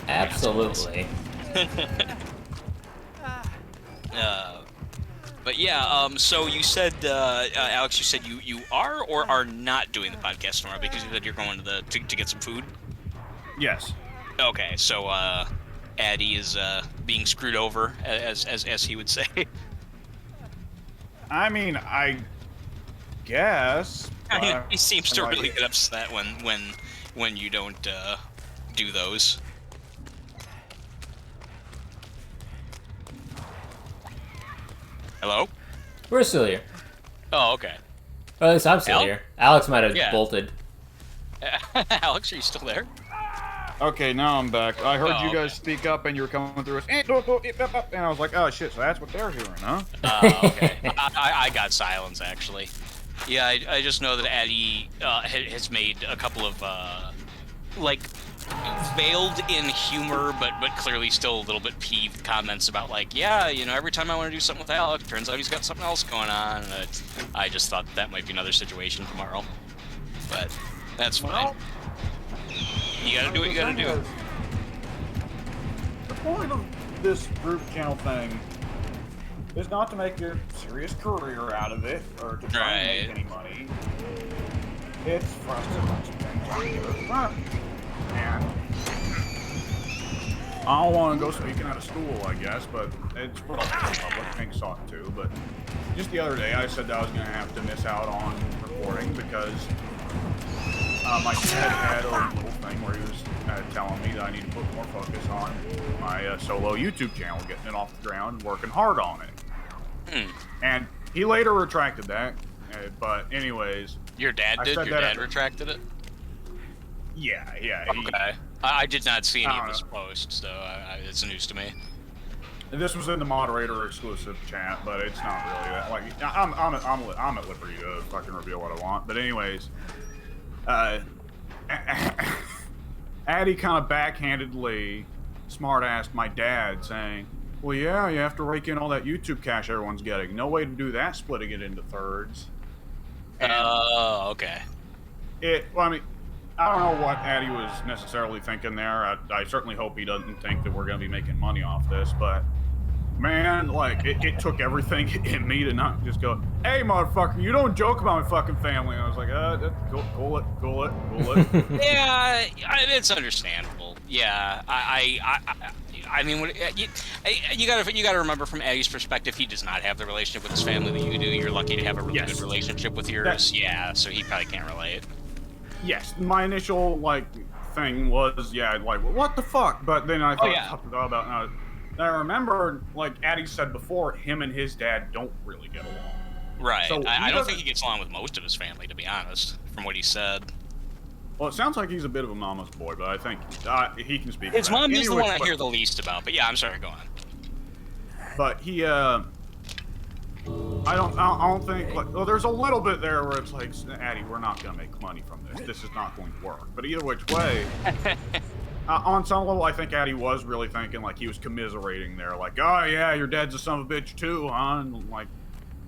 Speaker 1: Absolutely.
Speaker 2: But yeah, so you said, Alex, you said you are or are not doing the podcast tomorrow because you said you're going to get some food?
Speaker 3: Yes.
Speaker 2: Okay, so Addy is being screwed over, as he would say.
Speaker 3: I mean, I guess.
Speaker 2: He seems to really get upset when you don't do those. Hello?
Speaker 1: We're still here.
Speaker 2: Oh, okay.
Speaker 1: Or at least I'm still here. Alex might have bolted.
Speaker 2: Alex, are you still there?
Speaker 3: Okay, now I'm back. I heard you guys
Speaker 2: okay.
Speaker 3: speak up and you were coming through us. And I was like, oh shit, so that's what they're hearing, huh?
Speaker 2: Okay. I got silence, actually. Yeah, I just know that Addy has made a couple of, like, veiled in humor, but clearly still a little bit peeved comments about, like, yeah, you know, every time I want to do something with Alex, turns out he's got something else going on. And I just thought that might be another situation tomorrow. But that's fine.
Speaker 3: Well,
Speaker 2: you gotta do what you gotta do.
Speaker 3: The point of this group channel thing is not to make a serious career out of it or to try and make any money. It's for us to let some things out and give it fun. And I don't want to go speaking out of school, I guess, but it's for the public. Pink saw it too. But just the other day, I said that I was going to have to miss out on recording because my dad had a little thing where he was telling me that I need to put more focus on my solo YouTube channel, getting it off the ground and working hard on it. And he later retracted that. But anyways,
Speaker 2: your dad did? Your dad retracted it?
Speaker 3: Yeah.
Speaker 2: Okay. I did not see any of this post, so it's news to me.
Speaker 3: This was in the moderator exclusive chat, but it's not really that. Like, I'm at liberty to fucking reveal what I want. But anyways, Addy kind of backhandedly smart-assed my dad, saying, "Well, yeah, you have to rake in all that YouTube cash everyone's getting. No way to do that, splitting it into thirds."
Speaker 2: Oh, okay.
Speaker 3: Well, I mean, I don't know what Addy was necessarily thinking there. I certainly hope he doesn't think that we're going to be making money off this, but man, like, it took everything in me to not just go, "Hey, motherfucker, you don't joke about my fucking family." And I was like, cool it.
Speaker 2: Yeah, it's understandable. Yeah, I mean, you gotta remember from Eddie's perspective, he does not have the relationship with his family that you do. You're lucky to have a really good relationship with yours. Yeah, so he probably can't relate.
Speaker 3: Yes, my initial, like, thing was, yeah, like, what the fuck? But then I thought about it. I remember, like Addy said before, him and his dad don't really get along.
Speaker 2: Right. So I don't think he gets along with most of his family, to be honest, from what he said.
Speaker 3: Well, it sounds like he's a bit of a mama's boy, but I think he can speak.
Speaker 2: His mom is the one I hear the least about, but yeah, I'm sorry, go on.
Speaker 3: But he, I don't think, like, well, there's a little bit there where it's like, Addy, we're not gonna make money from this. This is not going to work. But either which way, on some level, I think Addy was really thinking, like, he was commiserating there, like, oh yeah, your dad's a son of a bitch too, huh? And like,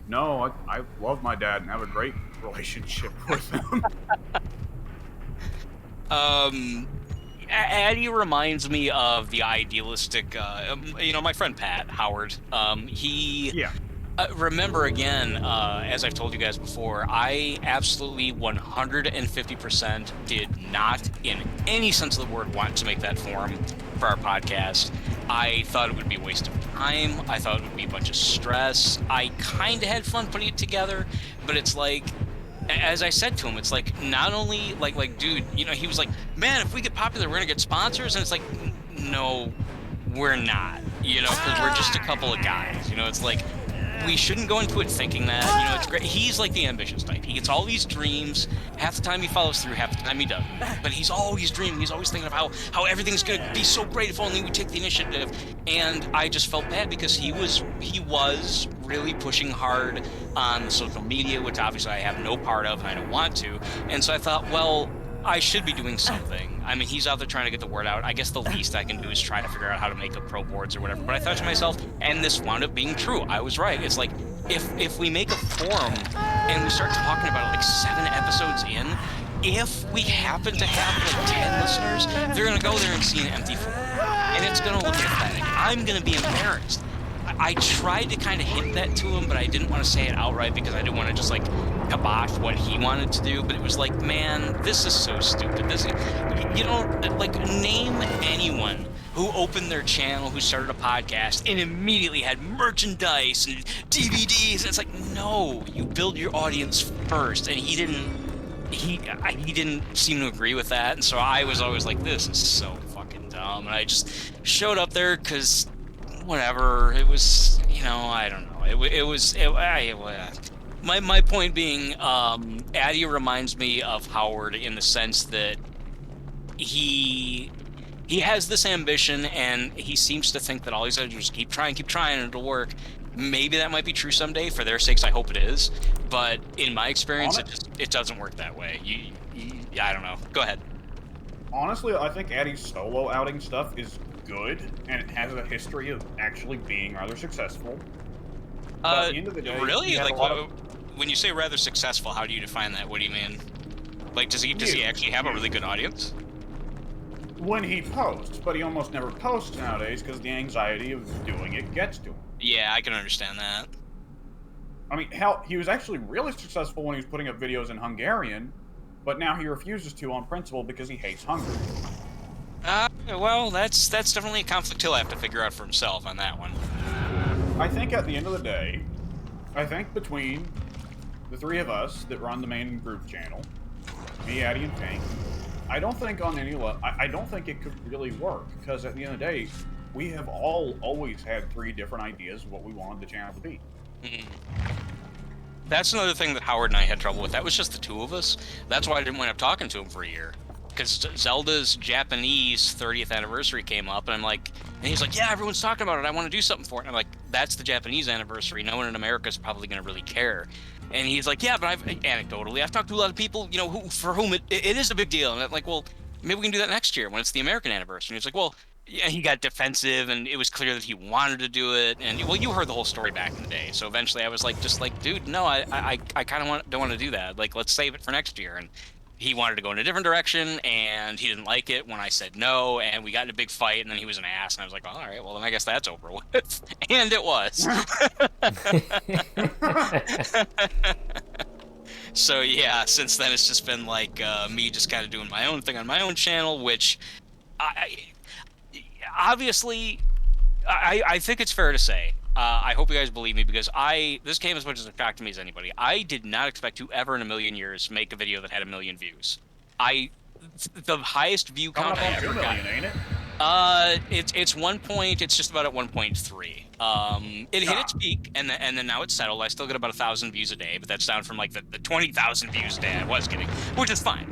Speaker 3: no, I love my dad and have a great relationship with him.
Speaker 2: Addy reminds me of the idealistic, you know, my friend Pat Howard. Remember again, as I've told you guys before, I absolutely 150% did not, in any sense of the word, want to make that forum for our podcast. I thought it would be a waste of time. I thought it would be a bunch of stress. I kind of had fun putting it together, but it's like, as I said to him, it's like, not only, like, dude, you know, he was like, man, if we get popular, we're gonna get sponsors, and it's like, no, we're not, because we're just a couple of guys. It's like we shouldn't go into it thinking that, it's great. He's like the ambitious type. He gets all these dreams. Half the time he follows through, half the time he doesn't. But he's always dreaming. He's always thinking of how everything's going to be so great if only we take the initiative. And I just felt bad because he was really pushing hard on social media, which obviously I have no part of and I don't want to. And so I thought, well, I should be doing something. I mean, he's out there trying to get the word out. I guess the least I can do is try to figure out how to make up pro boards or whatever. But I thought to myself, and this wound up being true. I was right. It's like, if we make a forum and we start talking about it like 7 episodes in, if we happen to have like 10 listeners, they're going to go there and see an empty forum. And it's going to look pathetic. I'm going to be embarrassed. I tried to kind of hint that to him, but I didn't want to say it outright because I didn't want to just like kibosh what he wanted to do. But it was like, man, this is so stupid. Like name anyone who opened their channel, who started a podcast, and immediately had merchandise and DVDs. And it's like, no, you build your audience first. And he didn't seem to agree with that. And so I was always like, this is so fucking dumb. And I just showed up there because whatever, it was, I don't know. My point being, Addy reminds me of Howard in the sense that he has this ambition and he seems to think that all he's got to do is keep trying and it'll work. Maybe that might be true someday. For their sakes, I hope it is. But in my experience, it doesn't work that way. I don't know. Go ahead.
Speaker 3: Honestly, I think Addy's solo outing stuff is good, and it has a history of actually being rather successful. But at the end of the day,
Speaker 2: really? Like, when you say rather successful, how do you define that? What do you mean? Like, does he actually have a really good audience?
Speaker 3: When he posts, but he almost never posts nowadays because the anxiety of doing it gets to him.
Speaker 2: Yeah, I can understand that.
Speaker 3: I mean, hell, he was actually really successful when he was putting up videos in Hungarian, but now he refuses to on principle because he hates Hungary.
Speaker 2: Well, that's definitely a conflict he'll have to figure out for himself on that one.
Speaker 3: I think at the end of the day, between the 3 of us that run the main group channel, me, Addy, and Pink, I don't think on any level, I don't think it could really work, because at the end of the day, we have always had 3 different ideas of what we wanted the channel to be.
Speaker 2: Mm-hmm. That's another thing that Howard and I had trouble with. That was just the 2 of us. That's why I didn't wind up talking to him for a year. Because Zelda's Japanese 30th anniversary came up, and I'm like, and he's like, yeah, everyone's talking about it. I want to do something for it. And I'm like, that's the Japanese anniversary. No one in America is probably going to really care. And he's like, yeah, but I've talked to a lot of people, for whom it is a big deal. And I'm like, well, maybe we can do that next year when it's the American anniversary. And he's like, well, yeah, he got defensive, and it was clear that he wanted to do it. And well, you heard the whole story back in the day. So eventually I was like, dude, no, I kind of don't want to do that. Like, let's save it for next year. And he wanted to go in a different direction, and he didn't like it when I said no, and we got in a big fight, and then he was an ass, and I was like, all right, well, then I guess that's over with. And it was. So, yeah, since then it's just been like me just kind of doing my own thing on my own channel, which obviously, I think it's fair to say, I hope you guys believe me, because this came as much as a shock to me as anybody. I did not expect to ever in a million years make a video that had 1 million views. The highest view count I ever got. Ain't it? It's just about at 1.3. It hit its peak, and then now it's settled. I still get about 1,000 views a day, but that's down from like the 20,000 views a day I was getting, which is fine.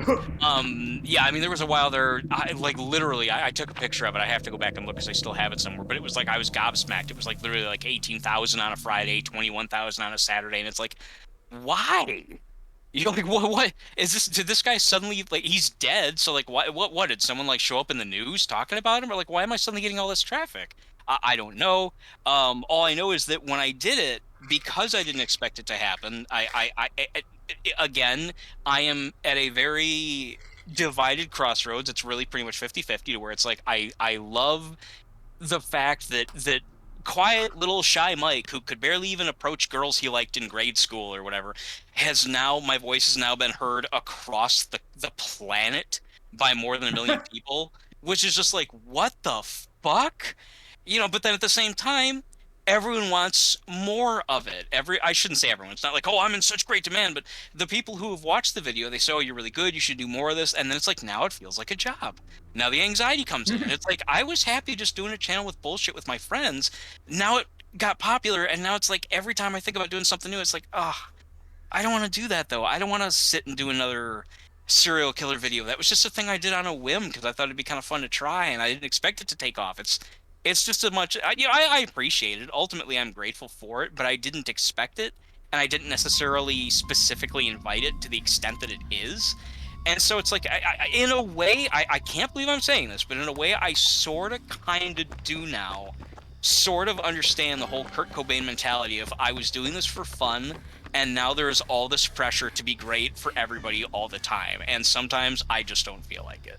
Speaker 2: Yeah, I mean, there was a while there, I took a picture of it. I have to go back and look because I still have it somewhere, but it was like, I was gobsmacked. It was like literally like 18,000 on a Friday, 21,000 on a Saturday, and it's like, why? Like, what is this? Did this guy suddenly, like, he's dead? So, like, what did someone, like, show up in the news talking about him? Or, like, why am I suddenly getting all this traffic? I don't know. All I know is that when I did it, because I didn't expect it to happen, again, I am at a very divided crossroads. It's really pretty much 50-50 to where it's like, I love the fact that quiet little shy Mike, who could barely even approach girls he liked in grade school or whatever, my voice has now been heard across the planet by more than 1 million people, which is just like, what the fuck? But then at the same time, everyone wants more of it. I shouldn't say everyone. It's not like, oh, I'm in such great demand, but the people who have watched the video, they say, oh, you're really good, you should do more of this, and then it's like, now it feels like a job. Now the anxiety comes in. It's like, I was happy just doing a channel with bullshit with my friends. Now it got popular, and now it's like, every time I think about doing something new, it's like, oh, I don't want to do that, though. I don't want to sit and do another serial killer video. That was just a thing I did on a whim because I thought it'd be kind of fun to try, and I didn't expect it to take off. It's just as much, I appreciate it. Ultimately, I'm grateful for it, but I didn't expect it, and I didn't necessarily specifically invite it to the extent that it is. And so it's like, in a way, I can't believe I'm saying this, but in a way, I sort of kind of do now, sort of understand the whole Kurt Cobain mentality of I was doing this for fun, and now there's all this pressure to be great for everybody all the time, and sometimes I just don't feel like it.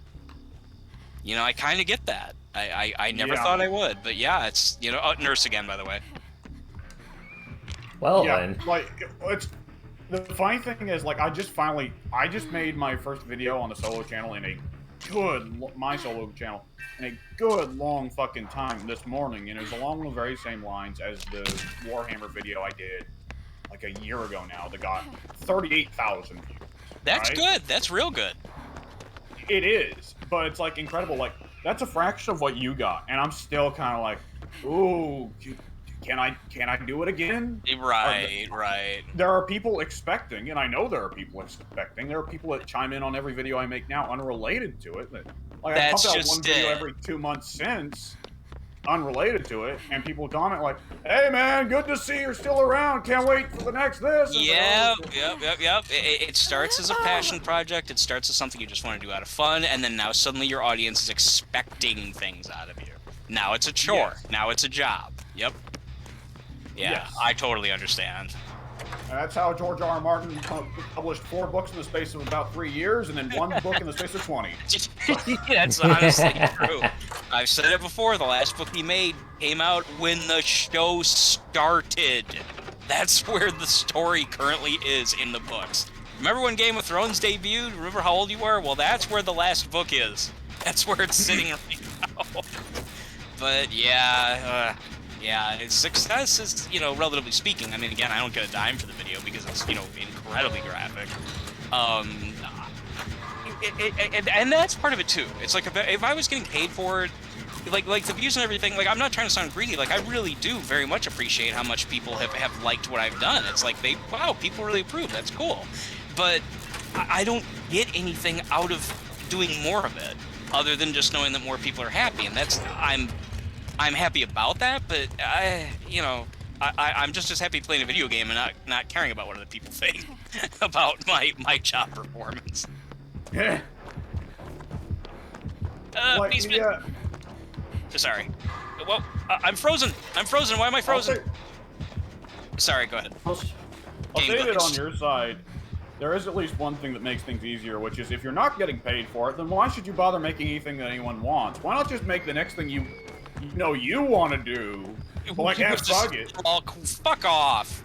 Speaker 2: You know, I kind of get that. I never thought I would, but yeah, it's, you know, oh, nurse again, by the way.
Speaker 1: Well,
Speaker 3: yeah,
Speaker 1: then.
Speaker 3: like, it's, the funny thing is, like, I just made my first video on the solo channel my solo channel, in a good long fucking time this morning, and it was along the very same lines as the Warhammer video I did, like, a year ago now, that got 38,000 views.
Speaker 2: That's
Speaker 3: right?
Speaker 2: good. That's real good.
Speaker 3: It is, but it's, like, incredible. Like, that's a fraction of what you got, and I'm still kind of like, ooh, can I do it again?
Speaker 2: Right.
Speaker 3: There are people expecting, and I know there are people expecting. There are people that chime in on every video I make now, unrelated to it. Like, I pumped out one video every 2 months since, unrelated to it, and people comment like, "Hey man, good to see you're still around. Can't wait for the next this."
Speaker 2: Yep. It starts as a passion project. It starts as something you just want to do out of fun, and then now suddenly your audience is expecting things out of you. Now it's a chore. Yes. Now it's a job. Yep. Yeah, yes. I totally understand.
Speaker 3: And that's how George R. R. Martin published 4 books in the space of about 3 years, and then 1 book in the space of 20.
Speaker 2: That's honestly true. I've said it before, the last book he made came out when the show started. That's where the story currently is in the books. Remember when Game of Thrones debuted? Remember how old you were? Well, that's where the last book is. That's where it's sitting right now. But yeah, success is, you know, relatively speaking. I mean, again, I don't get a dime for the video because it's, you know, incredibly graphic. And that's part of it too. It's like if I was getting paid for it, like the views and everything, like I'm not trying to sound greedy. Like I really do very much appreciate how much people have liked what I've done. It's like wow, people really approve. That's cool. But I don't get anything out of doing more of it other than just knowing that more people are happy, and that's I'm happy about that, but I'm just as happy playing a video game and not caring about what other people think about my job performance.
Speaker 3: Yeah.
Speaker 2: Sorry. Well, I'm frozen. Why am I frozen? Sorry, go ahead.
Speaker 3: I'll say that on your side, there is at least one thing that makes things easier, which is if you're not getting paid for it, then why should you bother making anything that anyone wants? Why not just make the next thing you want to do? Like, fuck it.
Speaker 2: Oh, fuck off.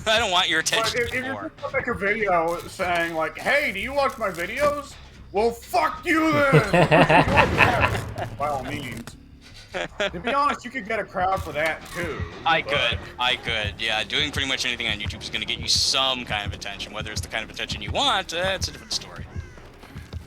Speaker 2: I don't want your attention
Speaker 3: if you're gonna make a video saying, like, hey, do you watch my videos? Well, fuck you then! By all means. To be honest, you could get a crowd for that, too.
Speaker 2: I could. Yeah, doing pretty much anything on YouTube is going to get you some kind of attention. Whether it's the kind of attention you want, that's a different story.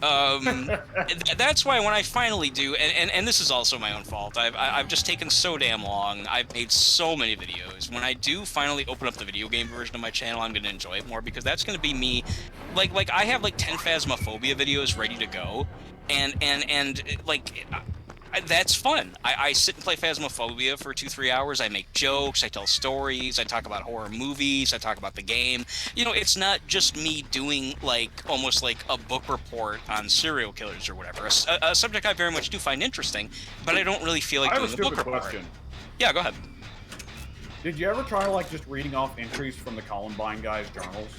Speaker 2: That's why when I finally do, and this is also my own fault, I've just taken so damn long, I've made so many videos. When I do finally open up the video game version of my channel, I'm going to enjoy it more, because that's going to be me, like I have like 10 Phasmophobia videos ready to go, and like, that's fun. I sit and play Phasmophobia for 2-3 hours. I make jokes, I tell stories, I talk about horror movies, I talk about the game. You know, it's not just me doing like almost like a book report on serial killers or whatever. A subject I very much do find interesting, but I don't really feel like doing a book report. Question. Yeah, go ahead.
Speaker 3: Did you ever try like just reading off entries from the Columbine guys' journals?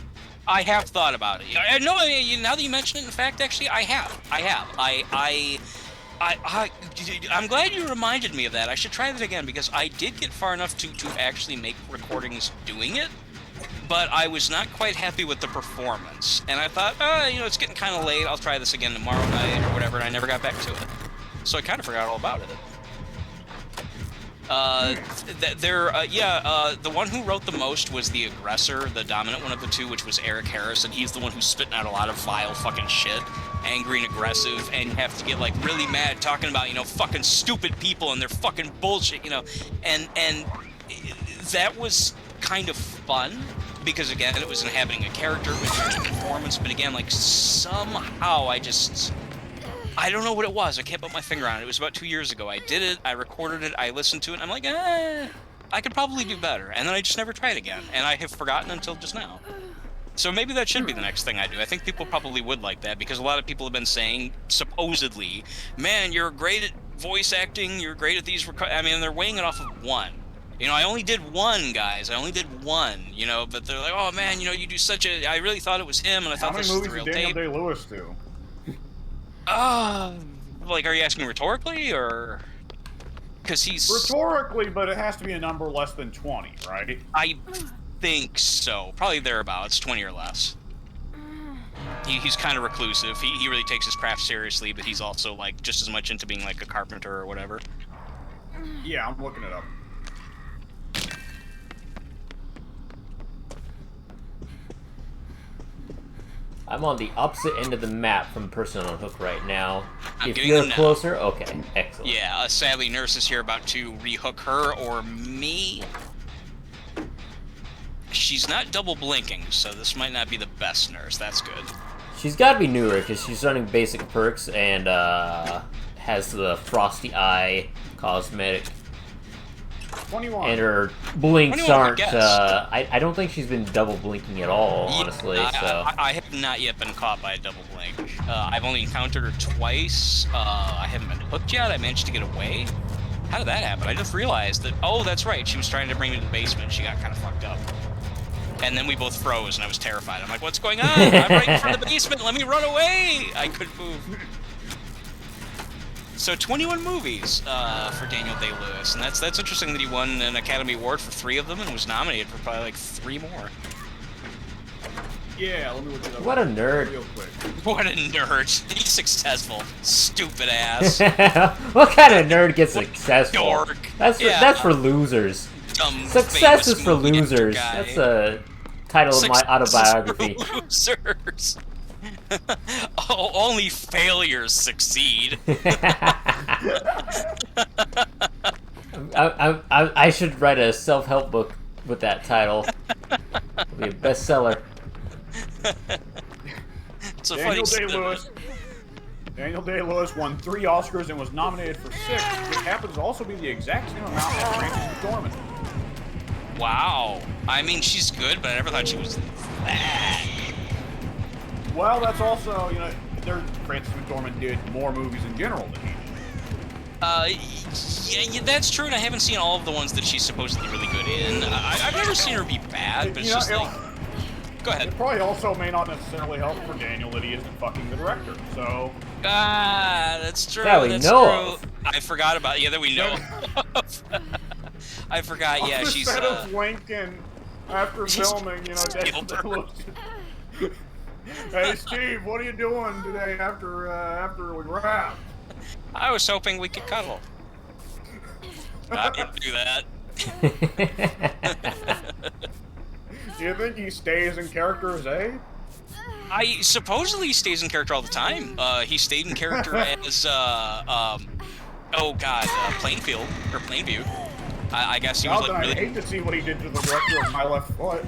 Speaker 2: I have thought about it. No, now that you mention it, in fact, actually, I have. I'm glad you reminded me of that. I should try that again, because I did get far enough to actually make recordings doing it, but I was not quite happy with the performance. And I thought, it's getting kind of late. I'll try this again tomorrow night or whatever, and I never got back to it. So I kind of forgot all about it. The one who wrote the most was the aggressor, the dominant one of the two, which was Eric Harris, and he's the one who's spitting out a lot of vile fucking shit, angry and aggressive, and you have to get like really mad talking about, you know, fucking stupid people and their fucking bullshit, you know, and that was kind of fun because again it was inhabiting a character, it was a performance, but again, like somehow I don't know what it was. I can't put my finger on it. It was about 2 years ago. I did it. I recorded it. I listened to it. And I'm like, I could probably do better. And then I just never tried again. And I have forgotten until just now. So maybe that should be the next thing I do. I think people probably would like that because a lot of people have been saying, supposedly, man, you're great at voice acting. You're great at these. I mean, they're weighing it off of one. You know, I only did one, guys. I only did one, you know, but they're like, oh, man, you know, you do such a... I really thought it was him, and I thought this was the real tape.
Speaker 3: How many movies did Daniel Day-Lewis do?
Speaker 2: Like, are you asking rhetorically, or... Because he's...
Speaker 3: Rhetorically, but it has to be a number less than 20, right?
Speaker 2: I think so. Probably thereabouts, 20 or less. He's kind of reclusive. He really takes his craft seriously, but he's also, like, just as much into being, like, a carpenter or whatever.
Speaker 3: Yeah, I'm looking it up.
Speaker 1: I'm on the opposite end of the map from Person on Hook right now.
Speaker 2: I'm
Speaker 1: if
Speaker 2: getting
Speaker 1: you're
Speaker 2: them now.
Speaker 1: closer, okay, excellent.
Speaker 2: Yeah, sadly, Nurse is here about to rehook her or me. She's not double blinking, so this might not be the best Nurse. That's good.
Speaker 1: She's got to be newer because she's running basic perks and has the Frosty Eye cosmetic.
Speaker 3: 21.
Speaker 1: And her blinks
Speaker 2: 21,
Speaker 1: aren't.
Speaker 2: I guess.
Speaker 1: I don't think she's been double blinking at all, honestly.
Speaker 2: I have not yet been caught by a double blink. I've only encountered her twice. I haven't been hooked yet. I managed to get away. How did that happen? I just realized that. Oh, that's right. She was trying to bring me to the basement. She got kind of fucked up. And then we both froze, and I was terrified. I'm like, "What's going on? I'm right in front of the basement. Let me run away!" I couldn't move. So 21 movies for Daniel Day-Lewis, and that's interesting that he won an Academy Award for 3 of them and was nominated for probably like 3 more.
Speaker 3: Yeah, let me look it up.
Speaker 1: What a nerd!
Speaker 3: Real quick.
Speaker 2: What a nerd! He's successful, stupid ass.
Speaker 1: What kind of nerd gets successful?
Speaker 2: Dork.
Speaker 1: That's for losers.
Speaker 2: Dumb,
Speaker 1: Success is for
Speaker 2: movie actor
Speaker 1: losers.
Speaker 2: guy.
Speaker 1: That's a title of my autobiography.
Speaker 2: For losers. Oh, only failures succeed.
Speaker 1: I should write a self-help book with that title. It'll be a bestseller.
Speaker 2: It's a
Speaker 3: Daniel
Speaker 2: funny
Speaker 3: Day-Lewis. Daniel Day-Lewis won 3 Oscars and was nominated for 6, which happens to also be the exact same amount as Frances McDormand.
Speaker 2: Wow. I mean, she's good, but I never thought she was that.
Speaker 3: Well, that's also, you know, Frances McDormand did more movies in general than he did.
Speaker 2: Yeah, that's true, and I haven't seen all of the ones that she's supposedly really good in. I've never seen her be bad, but it's just like... Go ahead.
Speaker 3: It probably also may not necessarily help for Daniel that he isn't fucking the director, so...
Speaker 2: that's true,
Speaker 1: That we
Speaker 2: that's
Speaker 1: know
Speaker 2: true. I forgot about... Yeah, that we know of. I forgot, yeah, she's...
Speaker 3: Instead of Lincoln, after filming, you know, Daniel Hey, Steve, what are you doing today after we wrap?
Speaker 2: I was hoping we could cuddle. I didn't do that.
Speaker 3: Do you think he stays in character as Abe?
Speaker 2: I supposedly stays in character all the time. He stayed in character as Plainfield or Plainview. I guess he was like really.
Speaker 3: I hate to see what he did to the director of My Left Foot.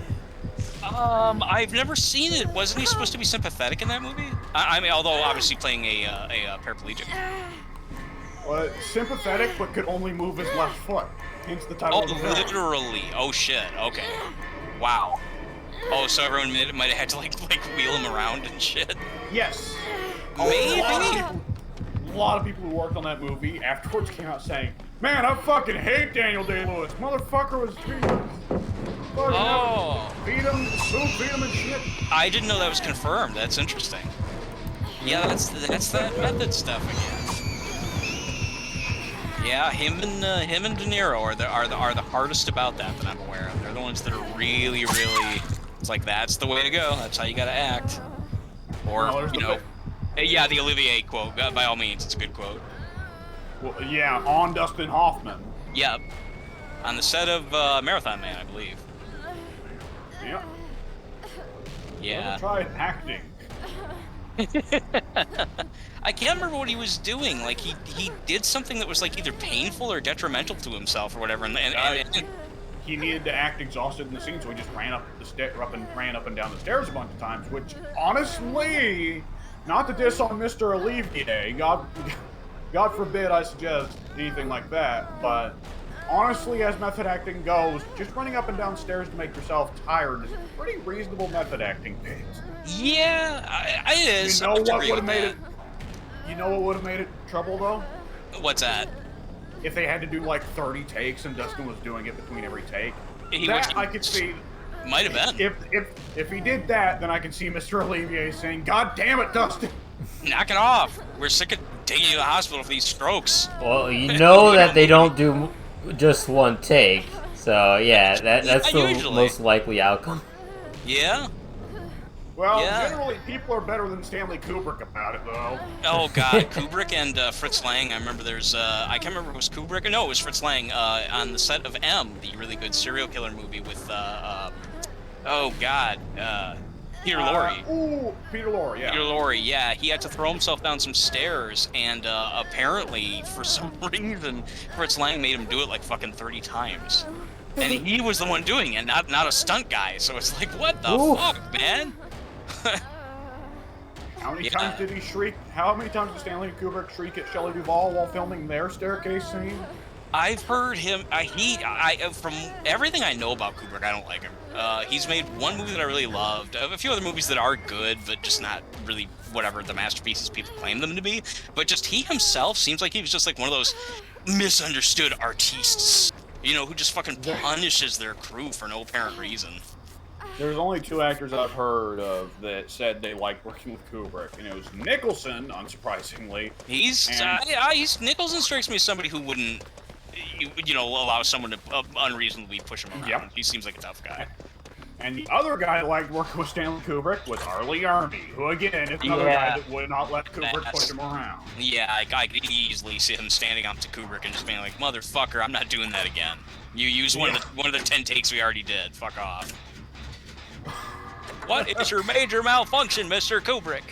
Speaker 2: I've never seen it. Wasn't he supposed to be sympathetic in that movie? I mean, although obviously playing a paraplegic.
Speaker 3: Well, sympathetic, but could only move his left foot. Hence the title of the film.
Speaker 2: Literally. Oh shit. Okay. Wow. Oh, so everyone might have had to like wheel him around and shit.
Speaker 3: Yes.
Speaker 2: Maybe.
Speaker 3: A lot of people who worked on that movie afterwards came out saying, "Man, I fucking hate Daniel Day-Lewis. Motherfucker was treating feed him and shit."
Speaker 2: I didn't know that was confirmed. That's interesting. Yeah, that's that method stuff again. Yeah, him and De Niro are the hardest about that I'm aware of. They're the ones that are really. It's like that's the way to go. That's how you gotta act. Or yeah, the Olivier quote. By all means, it's a good quote.
Speaker 3: Well, yeah, on Dustin Hoffman.
Speaker 2: Yep. On the set of Marathon Man, I believe.
Speaker 3: Yeah.
Speaker 2: Yeah.
Speaker 3: Tried acting.
Speaker 2: I can't remember what he was doing. Like he did something that was like either painful or detrimental to himself or whatever. And
Speaker 3: he needed to act exhausted in the scene, so he just ran up and down the stairs a bunch of times. Which, honestly, not to diss on Mr. Olivier, God forbid I suggest anything like that, but honestly, as method acting goes, just running up and down stairs to make yourself tired is pretty reasonable method acting things.
Speaker 2: Yeah, it is.
Speaker 3: You know what would have made it? You know what would have made it trouble though?
Speaker 2: What's that?
Speaker 3: If they had to do like 30 takes and Dustin was doing it between every take. I could see.
Speaker 2: Might have been.
Speaker 3: If he did that, then I can see Mr. Olivier saying, "God damn it, Dustin!
Speaker 2: Knock it off. We're sick of taking you to the hospital for these strokes."
Speaker 1: Well, you know that they don't do just one take, so yeah, that's the most likely outcome.
Speaker 2: Yeah.
Speaker 3: Well, generally, people are better than Stanley Kubrick about it, though.
Speaker 2: Oh, God. Kubrick and Fritz Lang. I remember there's... I can't remember if it was Kubrick. No, it was Fritz Lang on the set of M, the really good serial killer movie with... oh, God. Peter Lorre.
Speaker 3: Ooh, Peter Lorre, yeah.
Speaker 2: Peter Lorre, yeah. He had to throw himself down some stairs, and apparently, for some reason, Fritz Lang made him do it like fucking 30 times. And he was the one doing it, not a stunt guy. So it's like, what the fuck, man?
Speaker 3: How many times did he shriek? How many times did Stanley Kubrick shriek at Shelley Duvall while filming their staircase scene?
Speaker 2: I've heard him. From everything I know about Kubrick, I don't like him. He's made one movie that I really loved. A few other movies that are good, but just not really whatever the masterpieces people claim them to be. But just he himself seems like he was just like one of those misunderstood artistes, you know, who just fucking punishes their crew for no apparent reason.
Speaker 3: There's only two actors I've heard of that said they liked working with Kubrick, and it was Nicholson, unsurprisingly.
Speaker 2: Nicholson strikes me as somebody who wouldn't, you know, allow someone to unreasonably push him around. Yep. He seems like a tough guy.
Speaker 3: And the other guy that liked working with Stanley Kubrick was Arlie Army, who again is another guy that would not let Kubrick push him around.
Speaker 2: Yeah, I could easily see him standing up to Kubrick and just being like, "Motherfucker, I'm not doing that again. You used one of the 10 takes we already did. Fuck off." What is your major malfunction, Mr. Kubrick?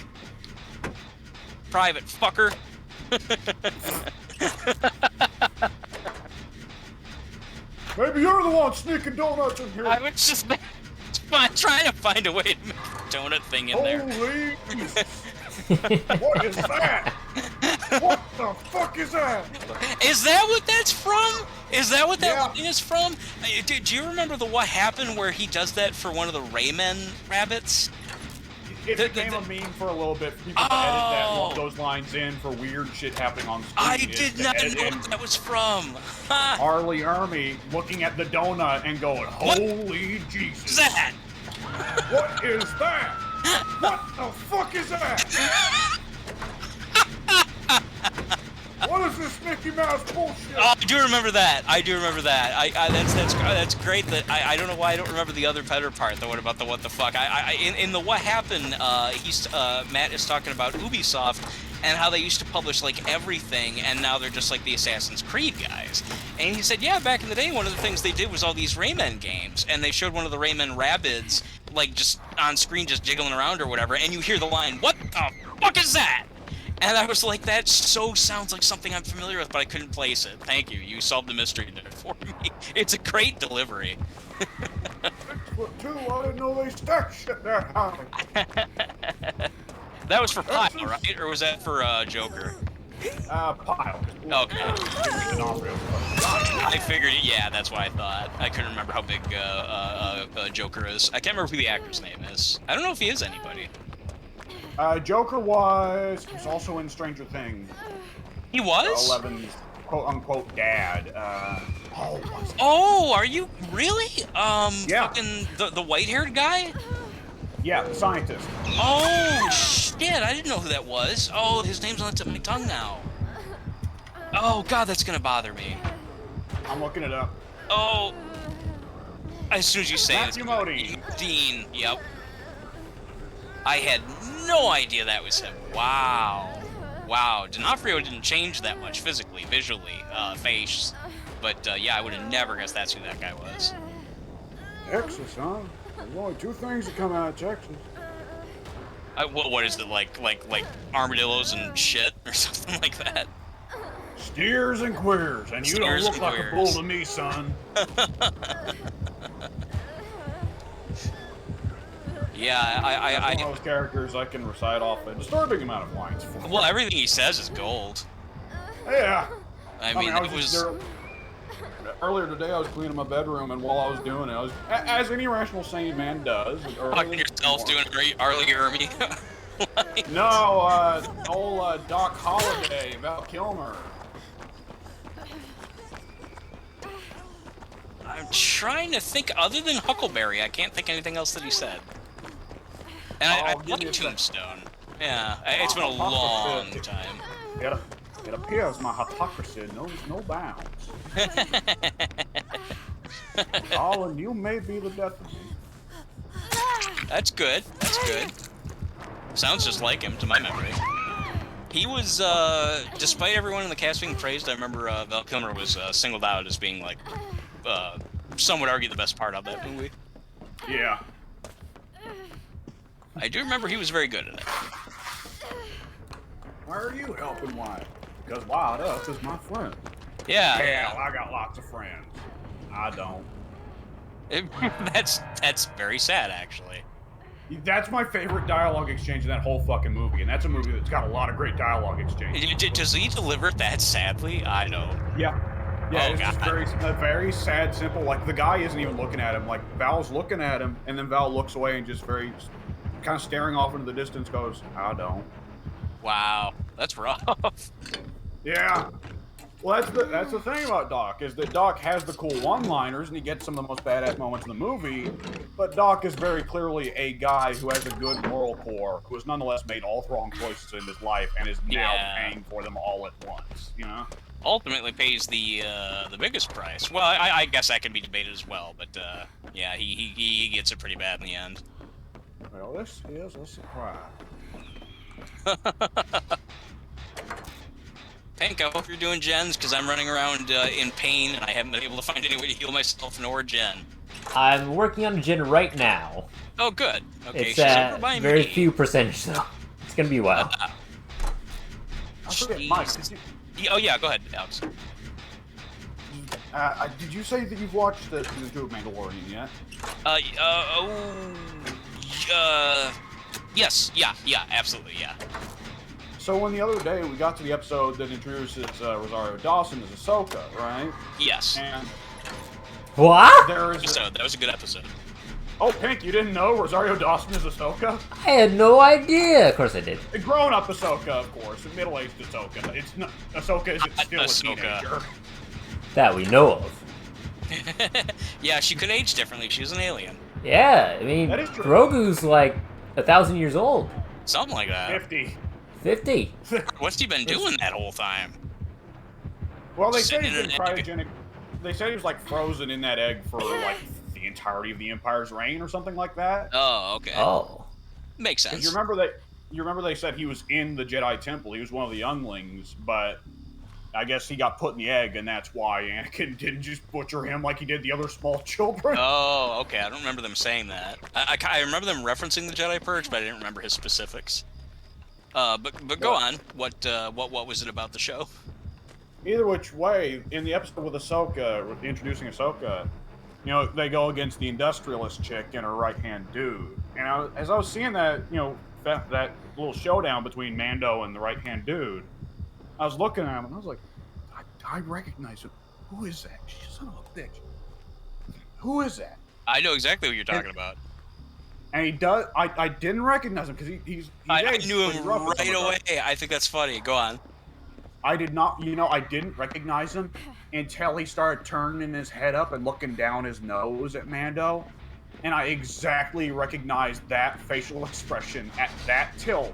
Speaker 2: Private fucker.
Speaker 3: Maybe you're the one sneaking donuts in here.
Speaker 2: I was just trying to find a way to make a donut thing in there.
Speaker 3: Holy what is that? What the fuck is that?
Speaker 2: Is that what that's from? Is that what that line is from? Do you remember the What Happened where he does that for one of the Rayman rabbits?
Speaker 3: It became a meme for a little bit for people to edit those lines in for weird shit happening on screen.
Speaker 2: I did not know what that was from.
Speaker 3: Arlie Army looking at the donut and going, "Holy Jesus!
Speaker 2: What's that?
Speaker 3: What is that? What the fuck is that? What is this Mickey Mouse bullshit?"
Speaker 2: Oh, I do remember that. That's great. That I don't know why I don't remember the other better part. The one about the what the fuck. In the What Happened, Matt is talking about Ubisoft and how they used to publish like everything, and now they're just like the Assassin's Creed guys. And he said, yeah, back in the day, one of the things they did was all these Rayman games, and they showed one of the Rayman Rabbids like just on screen, just jiggling around or whatever, and you hear the line, "What the fuck is that?" And I was like, that so sounds like something I'm familiar with, but I couldn't place it. Thank you. You solved the mystery there for me. It's a great delivery.
Speaker 3: 6'2", I didn't know they stack shit that high.
Speaker 2: That was for Pyle, right? Or was that for Joker?
Speaker 3: Pyle.
Speaker 2: Okay. I figured, yeah, that's what I thought. I couldn't remember how big Joker is. I can't remember who the actor's name is. I don't know if he is anybody.
Speaker 3: Joker was also in Stranger Things.
Speaker 2: He was?
Speaker 3: Eleven's quote-unquote dad.
Speaker 2: Oh, are you really?
Speaker 3: Yeah.
Speaker 2: Fucking the white-haired guy?
Speaker 3: Yeah, the scientist.
Speaker 2: Oh, shit, I didn't know who that was. Oh, his name's on the tip of my tongue now. Oh, God, that's gonna bother me.
Speaker 3: I'm looking it up.
Speaker 2: Oh. As soon as you say
Speaker 3: Matthew
Speaker 2: it.
Speaker 3: Modine.
Speaker 2: Dean, yep. I had no idea that was him. Wow. Wow. D'Onofrio didn't change that much physically, visually, face. But yeah, I would have never guessed that's who that guy was.
Speaker 3: Texas, huh? There's only two things that come out of Texas.
Speaker 2: What is it, like armadillos and shit or something like that?
Speaker 3: Steers and queers, and you
Speaker 2: Steers
Speaker 3: don't look
Speaker 2: and
Speaker 3: like a
Speaker 2: queers.
Speaker 3: bull to me, son.
Speaker 2: Yeah,
Speaker 3: That's one of those characters I can recite off a disturbing amount of lines for.
Speaker 2: Well, everything he says is gold.
Speaker 3: Yeah.
Speaker 2: I mean,
Speaker 3: I
Speaker 2: it was.
Speaker 3: there, earlier today, I was cleaning my bedroom, and while I was doing it, I was, as any rational sane man does.
Speaker 2: Talking yourself doing Arlie Ermy.
Speaker 3: No, old Doc Holliday, Val Kilmer.
Speaker 2: I'm trying to think, other than Huckleberry, I can't think anything else that he said. And I
Speaker 3: give me
Speaker 2: like
Speaker 3: a sec.
Speaker 2: Tombstone. Yeah, it's been a long time.
Speaker 3: It appears my hypocrisy knows no bounds. Darling, you may be the death of me.
Speaker 2: That's good. That's good. Sounds just like him, to my memory. He was, despite everyone in the cast being praised, I remember Val Kilmer was singled out as being, like, some would argue the best part of that movie.
Speaker 3: Yeah.
Speaker 2: I do remember he was very good at it.
Speaker 3: Why are you helping Wyatt? Because Wyatt Earp is my friend.
Speaker 2: Yeah.
Speaker 3: Hell, I got lots of friends. I don't.
Speaker 2: That's very sad, actually.
Speaker 3: That's my favorite dialogue exchange in that whole fucking movie, and that's a movie that's got a lot of great dialogue exchange.
Speaker 2: Does he deliver it that sadly? I don't.
Speaker 3: Yeah. Yeah,
Speaker 2: Oh,
Speaker 3: it's just
Speaker 2: God.
Speaker 3: very sad, simple. Like, the guy isn't even looking at him. Like, Val's looking at him, and then Val looks away and just very, kind of staring off into the distance goes, I don't.
Speaker 2: Wow, that's rough.
Speaker 3: Yeah. Well, that's the thing about Doc, is that Doc has the cool one-liners, and he gets some of the most badass moments in the movie, but Doc is very clearly a guy who has a good moral core, who has nonetheless made all the wrong choices in his life, and is now paying for them all at once, you know?
Speaker 2: Ultimately pays the biggest price. Well, I guess that can be debated as well, but yeah, he gets it pretty bad in the end.
Speaker 3: Well, this is a surprise.
Speaker 2: Pink, I hope you're doing gens, because I'm running around in pain, and I haven't been able to find any way to heal myself nor Jen.
Speaker 1: I'm working on a gen right now.
Speaker 2: Oh, good. Okay,
Speaker 1: It's
Speaker 2: she's
Speaker 1: at
Speaker 2: over by
Speaker 1: very
Speaker 2: me.
Speaker 1: few percentage, though. It's gonna be a while.
Speaker 3: I forget, Mike,
Speaker 2: Oh, yeah, go ahead, Alex.
Speaker 3: did you say that you've watched the Two of Mandalorian yet?
Speaker 2: Yes, yeah, absolutely, yeah.
Speaker 3: So when the other day we got to the episode that introduces Rosario Dawson as Ahsoka, right?
Speaker 2: Yes.
Speaker 3: And
Speaker 1: What?
Speaker 3: there is
Speaker 2: Episode. That was a good episode.
Speaker 3: Oh, Pink, you didn't know Rosario Dawson is Ahsoka?
Speaker 1: I had no idea. Of course I did.
Speaker 3: A grown-up Ahsoka, of course, a middle-aged Ahsoka. It's not Ahsoka isn't still
Speaker 2: Ahsoka.
Speaker 3: a teenager.
Speaker 1: That we know of.
Speaker 2: Yeah, she could age differently. She was an alien.
Speaker 1: Yeah, I mean,
Speaker 3: That is true.
Speaker 1: Grogu's like 1,000 years old.
Speaker 2: Something like that.
Speaker 3: 50.
Speaker 1: 50.
Speaker 2: What's he been doing that whole time?
Speaker 3: Well, they said
Speaker 2: Sitting
Speaker 3: he's
Speaker 2: in
Speaker 3: been
Speaker 2: an egg.
Speaker 3: cryogenic. They said he was like frozen in that egg for like the entirety of the Empire's reign or something like that.
Speaker 2: Oh, okay.
Speaker 1: Oh.
Speaker 2: Makes
Speaker 3: Because
Speaker 2: sense.
Speaker 3: you remember they said he was in the Jedi Temple. He was one of the younglings, but I guess he got put in the egg, and that's why Anakin didn't just butcher him like he did the other small children.
Speaker 2: Oh, okay. I don't remember them saying that. I remember them referencing the Jedi Purge, but I didn't remember his specifics. But go on. What was it about the show?
Speaker 3: Either which way, in the episode with Ahsoka, introducing Ahsoka, you know, they go against the industrialist chick and her right-hand dude. And as I was seeing that, you know, that little showdown between Mando and the right-hand dude, I was looking at him and I was like, I recognize him. Who is that? Son of a bitch. Who is that?
Speaker 2: I know exactly what you're talking about.
Speaker 3: And he does. I didn't recognize him because he's
Speaker 2: I
Speaker 3: aged
Speaker 2: knew
Speaker 3: pretty
Speaker 2: him
Speaker 3: rough in
Speaker 2: right
Speaker 3: some
Speaker 2: away.
Speaker 3: regards.
Speaker 2: I think that's funny. Go on.
Speaker 3: I did not, you know, I didn't recognize him until he started turning his head up and looking down his nose at Mando. And I exactly recognized that facial expression at that tilt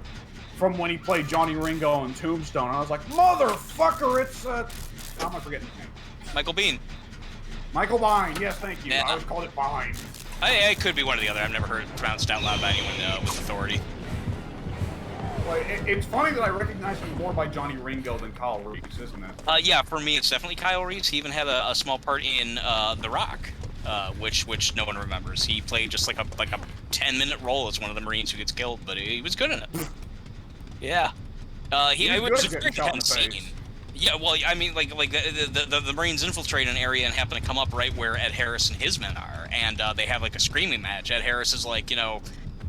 Speaker 3: from when he played Johnny Ringo in Tombstone. And I was like, motherfucker, it's, how am I forgetting his name?
Speaker 2: Michael Biehn.
Speaker 3: Michael Biehn, yes, thank you.
Speaker 2: Yeah.
Speaker 3: I always called it Biehn.
Speaker 2: I could be one or the other. I've never heard it pronounced out loud by anyone with authority.
Speaker 3: Like, it's funny that I recognize him more by Johnny Ringo than Kyle Reese, isn't it?
Speaker 2: Yeah, for me, it's definitely Kyle Reese. He even had a small part in The Rock, which no one remembers. He played just like a 10-minute role as one of the Marines who gets killed, but he was good in it. Yeah. It was a very intense scene. Yeah, well, I mean, like the Marines infiltrate an area and happen to come up right where Ed Harris and his men are, and they have like a screaming match. Ed Harris is like,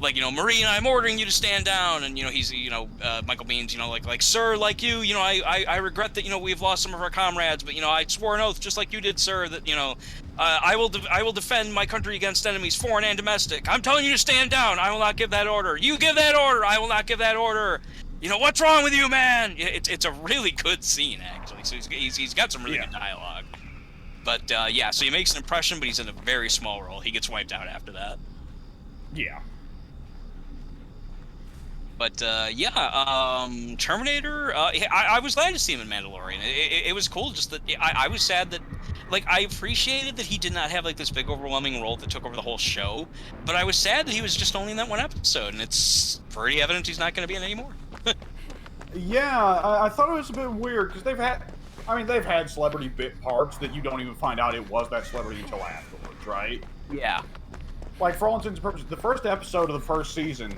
Speaker 2: Marine, I'm ordering you to stand down, and he's, Michael Bihn's, like, sir, like you, I regret that, we've lost some of our comrades, but I swore an oath just like you did, sir, that I will defend my country against enemies, foreign and domestic. I'm telling you to stand down. I will not give that order. You give that order. I will not give that order. What's wrong with you, man? It's a really good scene, actually. So he's got some really good dialogue. But yeah, so he makes an impression, but he's in a very small role. He gets wiped out after that.
Speaker 3: Yeah.
Speaker 2: But Terminator. I was glad to see him in Mandalorian. It was cool. Just that I was sad that, like, I appreciated that he did not have like this big overwhelming role that took over the whole show. But I was sad that he was just only in that one episode, and it's pretty evident he's not going to be in anymore.
Speaker 3: Yeah, I thought it was a bit weird because they've had celebrity bit parts that you don't even find out it was that celebrity until afterwards, right?
Speaker 2: Yeah.
Speaker 3: Like, for all intents and purposes, the first episode of the first season,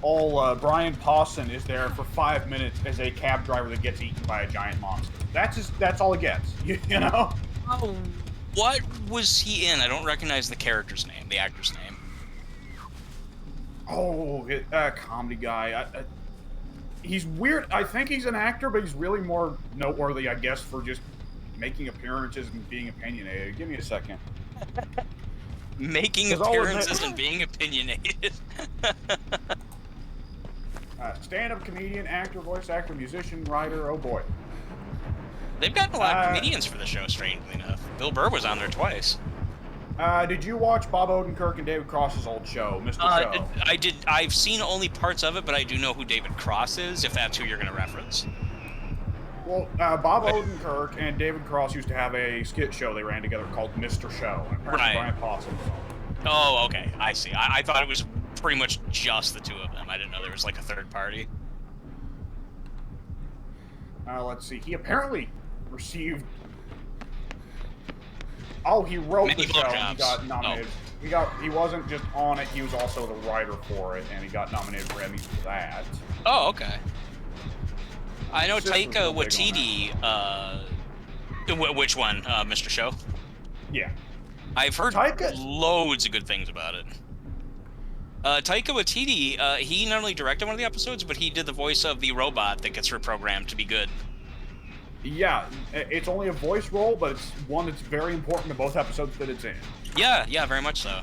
Speaker 3: Brian Pawson is there for 5 minutes as a cab driver that gets eaten by a giant monster. That's all he gets, you know?
Speaker 2: Oh, what was he in? I don't recognize the character's name, the actor's name.
Speaker 3: Oh, comedy guy. He's weird. I think he's an actor, but he's really more noteworthy, I guess, for just making appearances and being opinionated. Give me a second.
Speaker 2: Making appearances and being opinionated.
Speaker 3: Stand-up comedian, actor, voice actor, musician, writer. Oh boy.
Speaker 2: They've gotten a lot of comedians for the show, strangely enough. Bill Burr was on there twice.
Speaker 3: Did you watch Bob Odenkirk and David Cross's old show, Mr. Show?
Speaker 2: I did. I've seen only parts of it, but I do know who David Cross is, if that's who you're going to reference.
Speaker 3: Well, Bob Odenkirk and David Cross used to have a skit show they ran together called Mr. Show. And apparently Brian Pawson was on it.
Speaker 2: Oh, okay. I see. I thought it was pretty much just the two of them. I didn't know there was like a third party.
Speaker 3: Let's see. He apparently received... Oh, he wrote the show and he got nominated. Oh. He wasn't just on it, he was also the writer for it, and he got nominated for Emmys for that.
Speaker 2: Oh, okay. I know Taika Waititi, which one? Mr. Show?
Speaker 3: Yeah.
Speaker 2: I've heard loads of good things about it. Taika Waititi, he not only directed one of the episodes, but he did the voice of the robot that gets reprogrammed to be good.
Speaker 3: Yeah, it's only a voice role, but it's one that's very important to both episodes that it's in.
Speaker 2: Yeah, very much so.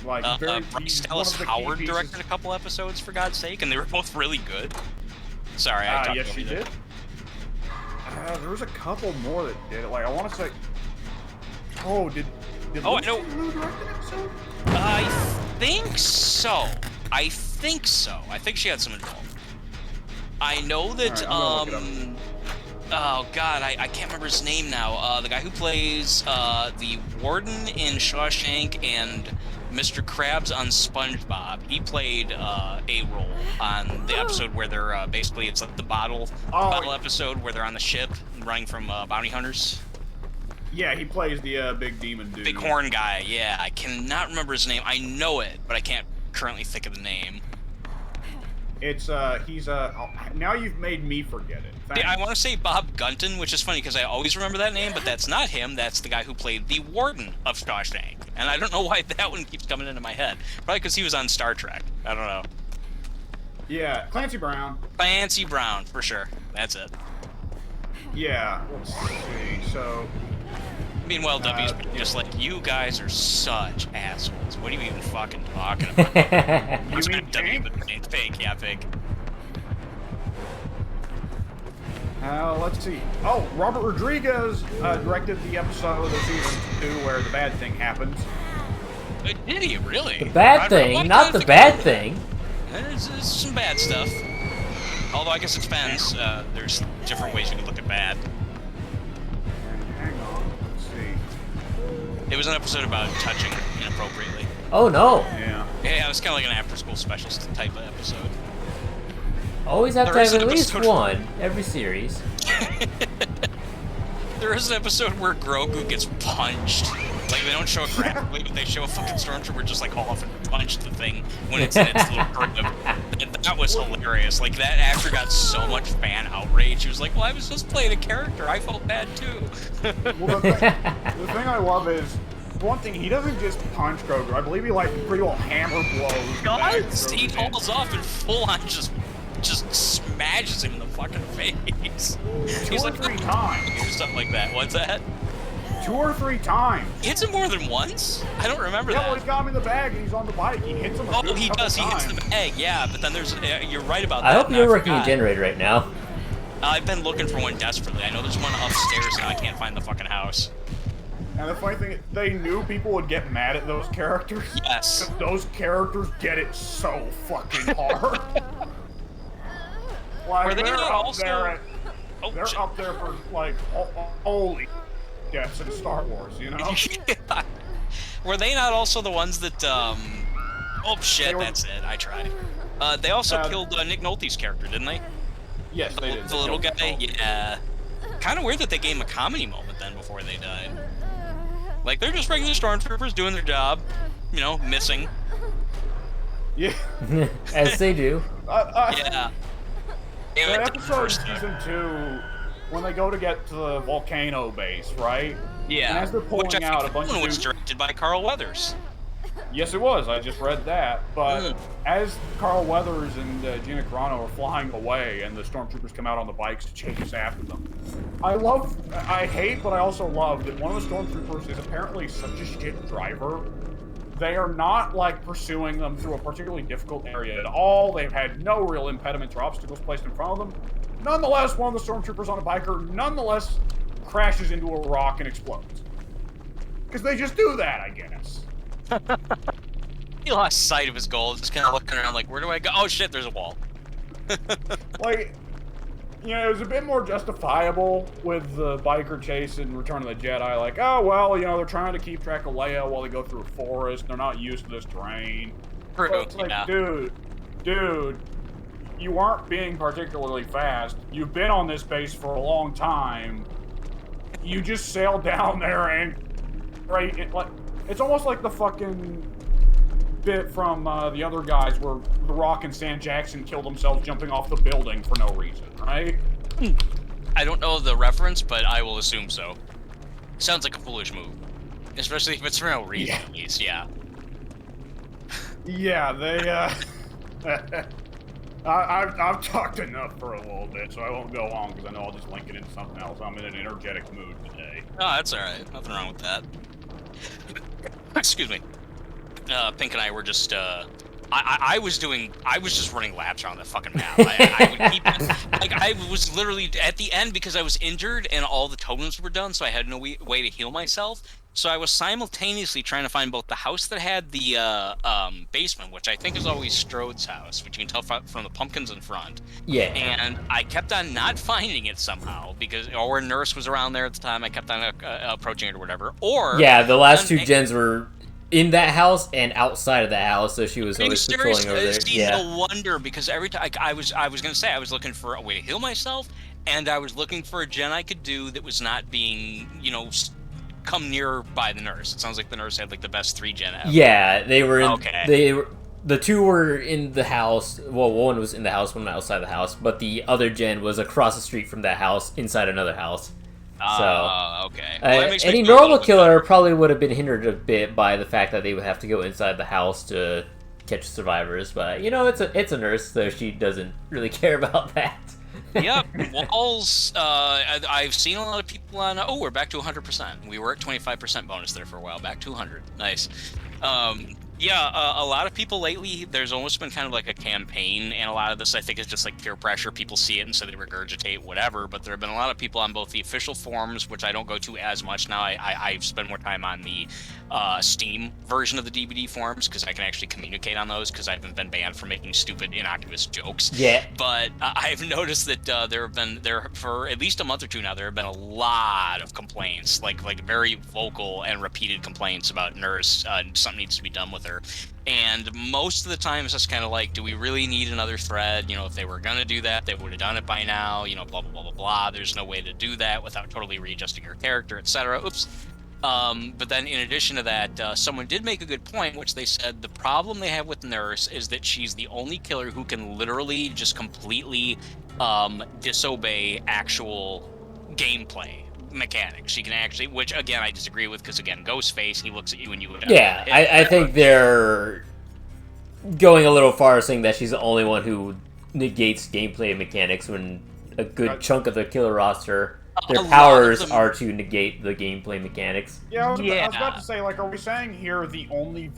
Speaker 3: Like,
Speaker 2: Bryce Dallas Howard directed a couple episodes, for God's sake, and they were both really good. Sorry, I talked
Speaker 3: yes, she did. There was a couple more that did it. Like, I want to say... Oh, did Lucy Liu direct an episode?
Speaker 2: I think so. I think she had some involvement. I know that, oh god, I can't remember his name now. The guy who plays the warden in Shawshank and Mr. Krabs on SpongeBob, he played a role on the episode where they're basically, it's like the bottle episode where they're on the ship running from bounty hunters.
Speaker 3: Yeah, he plays the big demon dude.
Speaker 2: Big horn guy, yeah. I cannot remember his name. I know it, but I can't currently think of the name.
Speaker 3: It's, now you've made me forget it. Thanks.
Speaker 2: Yeah, I want to say Bob Gunton, which is funny because I always remember that name, but that's not him. That's the guy who played the warden of Shawshank. And I don't know why that one keeps coming into my head. Probably because he was on Star Trek. I don't know.
Speaker 3: Yeah, Clancy Brown.
Speaker 2: Clancy Brown, for sure. That's it.
Speaker 3: Yeah, let's see, so...
Speaker 2: Meanwhile, W's just like, you guys are such assholes. What are you even fucking talking about?
Speaker 3: You mean
Speaker 2: W, but fake, yeah, fake.
Speaker 3: Let's see. Oh, Robert Rodriguez directed the episode of season 2 where the bad thing happens.
Speaker 2: Did he really?
Speaker 1: The bad thing, not the bad thing.
Speaker 2: There's some bad stuff. Although I guess it depends. There's different ways you can look at bad.
Speaker 3: Hang on, let's see.
Speaker 2: It was an episode about touching inappropriately.
Speaker 1: Oh no.
Speaker 3: Yeah.
Speaker 2: Yeah, it was kind of like an after-school special type of episode.
Speaker 1: Always have to
Speaker 2: There is
Speaker 1: have
Speaker 2: an
Speaker 1: at least
Speaker 2: episode-
Speaker 1: one every series.
Speaker 2: There is an episode where Grogu gets punched. Like, they don't show it graphically, but they show a fucking stormtrooper just, like, haul off and punch the thing when it's in its little grip. And that was hilarious. Like, that actor got so much fan outrage. He was like, well, I was just playing a character. I felt bad, too.
Speaker 3: Well, the thing I love is, one thing, he doesn't just punch Grogu. I believe he, like, pretty well hammer blows.
Speaker 2: Guys, he falls off and full-on just smashes him in the fucking face.
Speaker 3: Two or three times.
Speaker 2: Or something like that. What's that?
Speaker 3: 2 or 3 times.
Speaker 2: He hits him more than once? I don't remember
Speaker 3: Yeah,
Speaker 2: that.
Speaker 3: well, he's got him in the bag and he's on the bike. He hits him a
Speaker 2: Oh,
Speaker 3: good
Speaker 2: he
Speaker 3: couple
Speaker 2: does. He hits
Speaker 3: times.
Speaker 2: the bag, yeah. But then there's... you're right about that.
Speaker 1: I hope
Speaker 2: and
Speaker 1: you're
Speaker 2: I
Speaker 1: working a
Speaker 2: forgot.
Speaker 1: generator right now.
Speaker 2: I've been looking for one desperately. I know there's one upstairs and I can't find the fucking house.
Speaker 3: And the funny thing is, they knew people would get mad at those characters.
Speaker 2: Yes.
Speaker 3: Those characters get it so fucking hard. Like,
Speaker 2: Were they
Speaker 3: they're
Speaker 2: not
Speaker 3: up
Speaker 2: also-
Speaker 3: there at,
Speaker 2: Oh,
Speaker 3: they're
Speaker 2: shit.
Speaker 3: up there for, like, holy deaths in Star Wars, you know?
Speaker 2: Were they not also the ones that, Oh, shit,
Speaker 3: They were-
Speaker 2: that's it. I tried. They also killed Nick Nolte's character, didn't they?
Speaker 3: Yes, they did.
Speaker 2: The little guy? Yeah. Kind of weird that they gave him a comedy moment then before they died. Like, they're just regular stormtroopers doing their job, you know, missing.
Speaker 3: Yeah.
Speaker 1: As they do.
Speaker 2: Yeah. Damn
Speaker 3: That
Speaker 2: it,
Speaker 3: episode in
Speaker 2: first time.
Speaker 3: season 2, when they go to get to the volcano base, right?
Speaker 2: Yeah.
Speaker 3: And as they're pulling
Speaker 2: Which I
Speaker 3: out,
Speaker 2: think
Speaker 3: a bunch
Speaker 2: that
Speaker 3: of
Speaker 2: one was
Speaker 3: dudes-
Speaker 2: directed by Carl Weathers.
Speaker 3: Yes, it was. I just read that. But
Speaker 2: Mm.
Speaker 3: as Carl Weathers and Gina Carano are flying away, and the stormtroopers come out on the bikes to chase after them, I hate, but I also love that one of the stormtroopers is apparently such a shit driver. They are not, like, pursuing them through a particularly difficult area at all. They've had no real impediments or obstacles placed in front of them. Nonetheless, one of the stormtroopers on a biker nonetheless crashes into a rock and explodes. Because they just do that, I guess.
Speaker 2: He lost sight of his goal, just kind of looking around like, where do I go? Oh shit, there's a wall.
Speaker 3: Like, you know, it was a bit more justifiable with the biker chase in Return of the Jedi. Like, oh, well, you know, they're trying to keep track of Leia while they go through a forest. They're not used to this terrain.
Speaker 2: True,
Speaker 3: But it's like,
Speaker 2: yeah.
Speaker 3: dude, you aren't being particularly fast. You've been on this base for a long time. You just sailed down there and... Right, it's almost like the fucking bit from the other guys where The Rock and Sam Jackson killed themselves jumping off the building for no reason, right?
Speaker 2: I don't know the reference, but I will assume so. Sounds like a foolish move. Especially if it's for no reason,
Speaker 3: Yeah.
Speaker 2: at least, yeah.
Speaker 3: Yeah, they, I've talked enough for a little bit, so I won't go on, because I know I'll just link it into something else. I'm in an energetic mood today.
Speaker 2: Oh, that's alright. Nothing wrong with that. Excuse me. Pink and I were just, I was just running laps around that fucking map. I would keep, like, I was literally at the end because I was injured and all the totems were done, so I had no way to heal myself. So I was simultaneously trying to find both the house that had the basement, which I think is always Strode's house, which you can tell from the pumpkins in front.
Speaker 1: Yeah.
Speaker 2: And I kept on not finding it somehow because, or a nurse was around there at the time. I kept on approaching it or whatever. Or
Speaker 1: Yeah, the last two gens were in that house and outside of that house, so she was
Speaker 2: being
Speaker 1: always
Speaker 2: serious,
Speaker 1: patrolling over there.
Speaker 2: see,
Speaker 1: Yeah.
Speaker 2: no wonder, because every time I was gonna say I was looking for a way to heal myself, and I was looking for a gen I could do that was not being, you know, come near by the nurse. It sounds like the nurse had like the best 3 gen ever.
Speaker 1: Yeah, they were in,
Speaker 2: Okay.
Speaker 1: the two were in the house. Well, one was in the house, one outside the house, but the other gen was across the street from that house, inside another house. So,
Speaker 2: okay. Well, that makes me
Speaker 1: any
Speaker 2: feel a
Speaker 1: normal
Speaker 2: little bit
Speaker 1: killer probably would have been hindered a bit by the fact that they would have to go inside the house to catch survivors. But you know, it's a nurse, so she doesn't really care about that.
Speaker 2: Yep. Walls, I've seen a lot of people on, oh, we're back to 100%. We were at 25% bonus there for a while, back to 100. Nice. Yeah, a lot of people lately, there's almost been kind of like a campaign, and a lot of this I think is just like peer pressure. People see it and so they regurgitate whatever, but there have been a lot of people on both the official forums, which I don't go to as much now. I spend more time on the Steam version of the DBD forums because I can actually communicate on those because I haven't been banned for making stupid, innocuous jokes.
Speaker 1: Yeah.
Speaker 2: But I've noticed that there for at least a month or two now, there have been a lot of complaints, like very vocal and repeated complaints about Nurse. Something needs to be done with her. together. And most of the time, it's just kind of like, do we really need another thread? You know, if they were going to do that, they would have done it by now, you know, blah, blah, blah, blah, blah. There's no way to do that without totally readjusting your character, etc. Oops. But then in addition to that, someone did make a good point, which they said the problem they have with Nurse is that she's the only killer who can literally just completely disobey actual gameplay mechanics. She can actually, which again I disagree with, because again, Ghostface, he looks at you and you would
Speaker 1: Yeah, I think they're going a little far saying that she's the only one who negates gameplay mechanics when a good chunk of the killer roster, their powers are to negate the gameplay mechanics.
Speaker 3: Yeah, I was about to say, like, are we saying here the only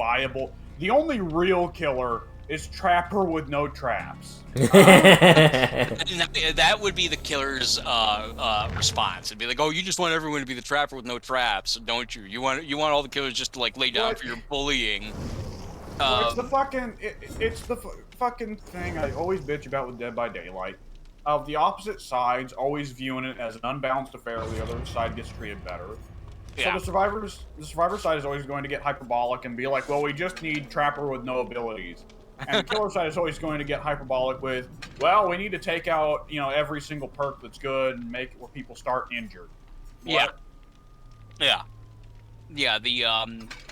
Speaker 3: real killer is Trapper with no traps?
Speaker 2: That would be the killer's response. It'd be like, oh, you just want everyone to be the Trapper with no traps, don't you? You want all the killers just to like lay down for your bullying.
Speaker 3: Well, it's the fucking thing I always bitch about with Dead by Daylight. Of the opposite sides always viewing it as an unbalanced affair where the other side gets treated better.
Speaker 2: Yeah.
Speaker 3: So the survivor side is always going to get hyperbolic and be like, well, we just need Trapper with no abilities. And the killer side is always going to get hyperbolic with, well, we need to take out, you know, every single perk that's good and make it where people start injured. What?
Speaker 2: Yeah. Yeah, the,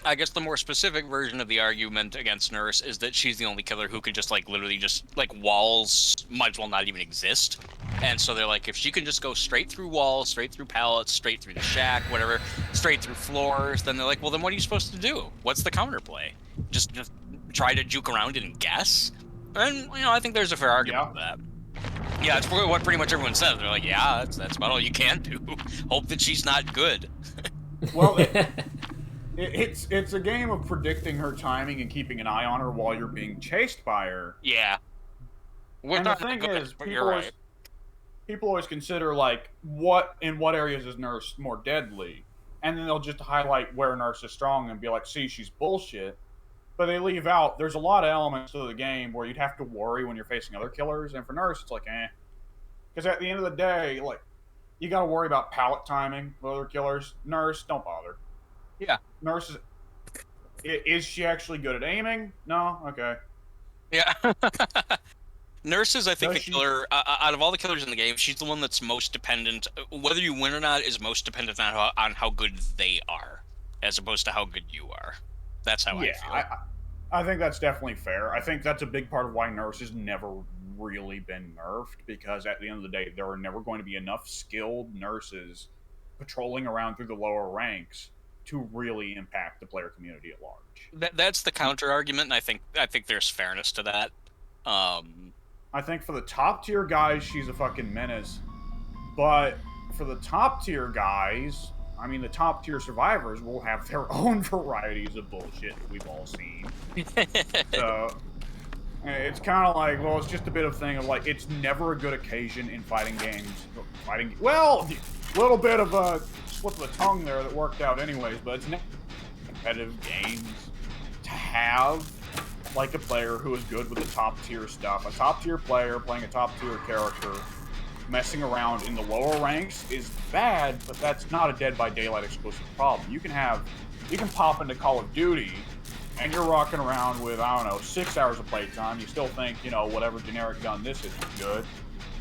Speaker 2: I guess the more specific version of the argument against Nurse is that she's the only killer who can just, like, literally just, like, walls might as well not even exist. And so they're like, if she can just go straight through walls, straight through pallets, straight through the shack, whatever, straight through floors, then they're like, well, then what are you supposed to do? What's the counterplay? Just try to juke around it and guess? And, you know, I think there's a fair argument for that. Yeah, it's what pretty much everyone says. They're like, yeah, that's about all you can do. Hope that she's not good.
Speaker 3: Well, it's a game of predicting her timing and keeping an eye on her while you're being chased by her.
Speaker 2: Yeah.
Speaker 3: And the thing is, people always consider, like, in what areas is Nurse more deadly? And then they'll just highlight where Nurse is strong and be like, see, she's bullshit. But they leave out, there's a lot of elements to the game where you'd have to worry when you're facing other killers. And for Nurse, it's like, eh. Because at the end of the day, like, you gotta worry about pallet timing with other killers. Nurse, don't bother.
Speaker 2: Yeah.
Speaker 3: Nurse is she actually good at aiming? No? Okay.
Speaker 2: Yeah. Nurse is, I think, the killer, out of all the killers in the game, she's the one that's most dependent, whether you win or not, is most dependent on how good they are, as opposed to how good you are. That's how I feel.
Speaker 3: I think that's definitely fair. I think that's a big part of why Nurse has never really been nerfed, because at the end of the day, there are never going to be enough skilled nurses patrolling around through the lower ranks to really impact the player community at large.
Speaker 2: That's the counter argument, and I think there's fairness to that.
Speaker 3: I think for the top tier guys, she's a fucking menace. But for the top tier guys, I mean, the top tier survivors will have their own varieties of bullshit that we've all seen. So it's kind of like, well, it's just a bit of thing of like, it's never a good occasion in fighting games. Well, a little bit of a slip of the tongue there that worked out anyways, but it's never competitive games to have like a player who is good with the top tier stuff. A top tier player playing a top tier character messing around in the lower ranks is bad, but that's not a Dead by Daylight exclusive problem. You can pop into Call of Duty and you're rocking around with, I don't know, 6 hours of playtime. You still think, you know, whatever generic gun this is good.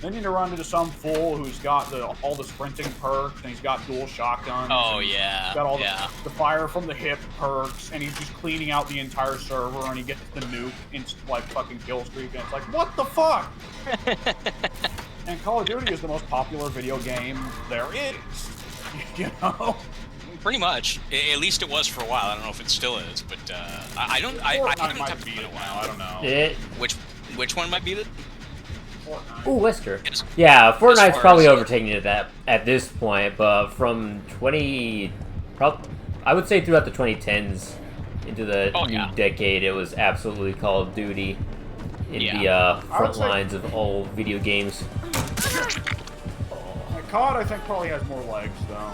Speaker 3: Then you run into some fool who's got all the sprinting perks, and he's got dual shotguns.
Speaker 2: Oh, yeah.
Speaker 3: He's got all the fire from the hip perks, and he's just cleaning out the entire server, and he gets the nuke in, like, fucking kill streak, and it's like, what the fuck? And Call of Duty is the most popular video game there is. You know?
Speaker 2: Pretty much. At least it was for a while. I don't know if it still is, but I haven't touched it in a while.
Speaker 3: I don't know.
Speaker 2: Which one might beat it?
Speaker 1: Ooh, Wesker. Yeah, Fortnite's probably overtaking it at this point, but from I would say throughout the 2010s into the new decade, it was absolutely Call of Duty in the front lines of all video games.
Speaker 3: COD, I think, probably has more legs, though.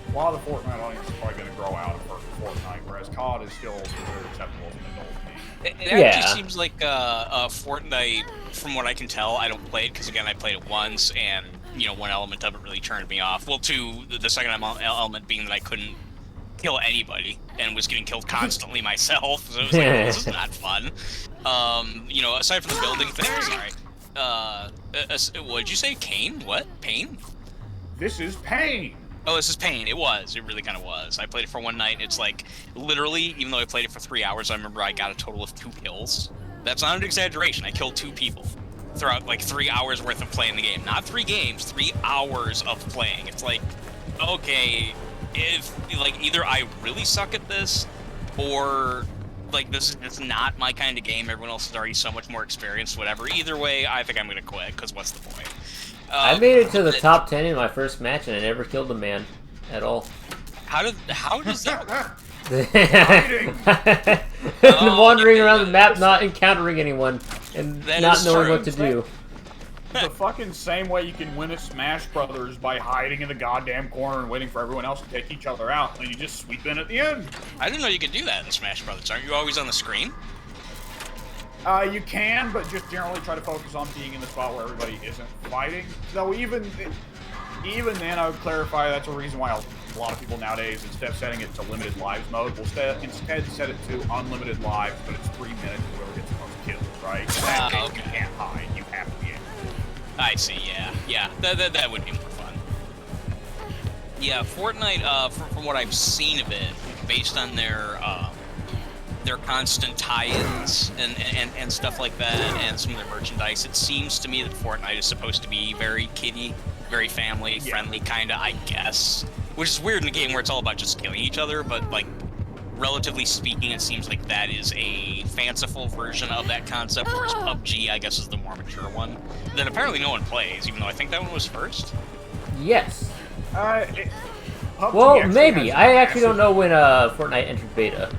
Speaker 3: A lot of the Fortnite audience is probably going to grow out of Fortnite, whereas COD is still considered acceptable as an adult game.
Speaker 2: It actually seems like Fortnite, from what I can tell, I don't play it because, again, I played it once, and, you know, one element of it really turned me off. Well, two, the second element being that I couldn't kill anybody and was getting killed constantly myself. So it was like, well, this is not fun. You know, aside from the building thing, sorry. What did you say? Kane? What? Pain?
Speaker 3: This is Pain.
Speaker 2: Oh, this is Pain. It was. It really kind of was. I played it for one night. It's like, literally, even though I played it for 3 hours, I remember I got a total of 2 kills. That's not an exaggeration. I killed 2 people throughout, like, 3 hours worth of playing the game. Not 3 games, 3 hours of playing. It's like, okay, if, like, either I really suck at this, or, like, this is just not my kind of game. Everyone else is already so much more experienced, whatever. Either way, I think I'm going to quit, because what's the point?
Speaker 1: I made it to the top 10 in my first match, and I never killed a man at all.
Speaker 2: How does that work?
Speaker 1: Wandering around the map, not encountering anyone, and
Speaker 2: That
Speaker 1: not
Speaker 2: is
Speaker 1: knowing
Speaker 2: true.
Speaker 1: what to do.
Speaker 3: The fucking same way you can win a Smash Brothers by hiding in the goddamn corner and waiting for everyone else to take each other out, and you just sweep in at the end.
Speaker 2: I didn't know you could do that in Smash Brothers. Aren't you always on the screen?
Speaker 3: You can, but just generally try to focus on being in the spot where everybody isn't fighting. So even then, I would clarify that's a reason why a lot of people nowadays, instead of setting it to limited lives mode, will instead set it to unlimited lives, but it's 3 minutes to whoever gets the most kills, right? In that case,
Speaker 2: Okay.
Speaker 3: you can't hide. You have to be in.
Speaker 2: I see. Yeah. That would be more fun. Yeah, Fortnite. From what I've seen of it, based on their constant tie-ins and stuff like that, and some of their merchandise, it seems to me that Fortnite is supposed to be very kiddie, very family-friendly, kinda, I guess. Which is weird in a game where it's all about just killing each other, but, like, relatively speaking, it seems like that is a fanciful version of that concept, whereas PUBG, I guess, is the more mature one, that apparently no one plays, even though I think that one was first.
Speaker 1: Yes.
Speaker 3: PUBG
Speaker 1: Well,
Speaker 3: actually
Speaker 1: maybe.
Speaker 3: has a
Speaker 1: I actually
Speaker 3: massive-
Speaker 1: don't know when Fortnite entered beta.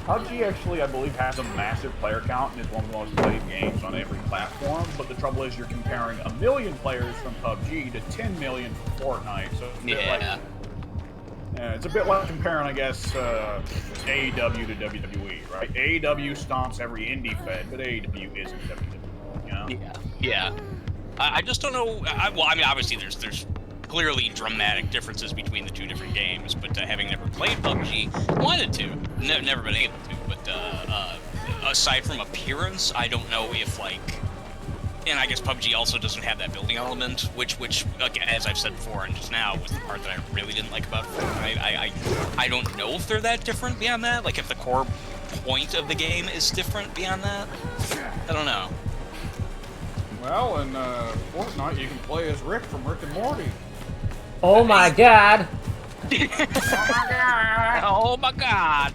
Speaker 3: PUBG actually, I believe, has a massive player count and is one of the most played games on every platform, but the trouble is you're comparing 1 million players from PUBG to 10 million from Fortnite, so it's a bit like... it's a bit like comparing, I guess, AEW to WWE, right? AEW stomps every indie fed, but AEW isn't WWE, you know?
Speaker 2: Yeah. I just don't know. Well, I mean, obviously, there's clearly dramatic differences between the 2 different games, but having never played PUBG, wanted to, never been able to, but aside from appearance, I don't know if, like, and I guess PUBG also doesn't have that building element, which again, as I've said before and just now, was the part that I really didn't like about Fortnite. I don't know if they're that different beyond that, like if the core point of the game is different beyond that. I don't know.
Speaker 3: Well, in Fortnite, you can play as Rick from Rick and Morty.
Speaker 1: Oh my god!
Speaker 2: Oh my god!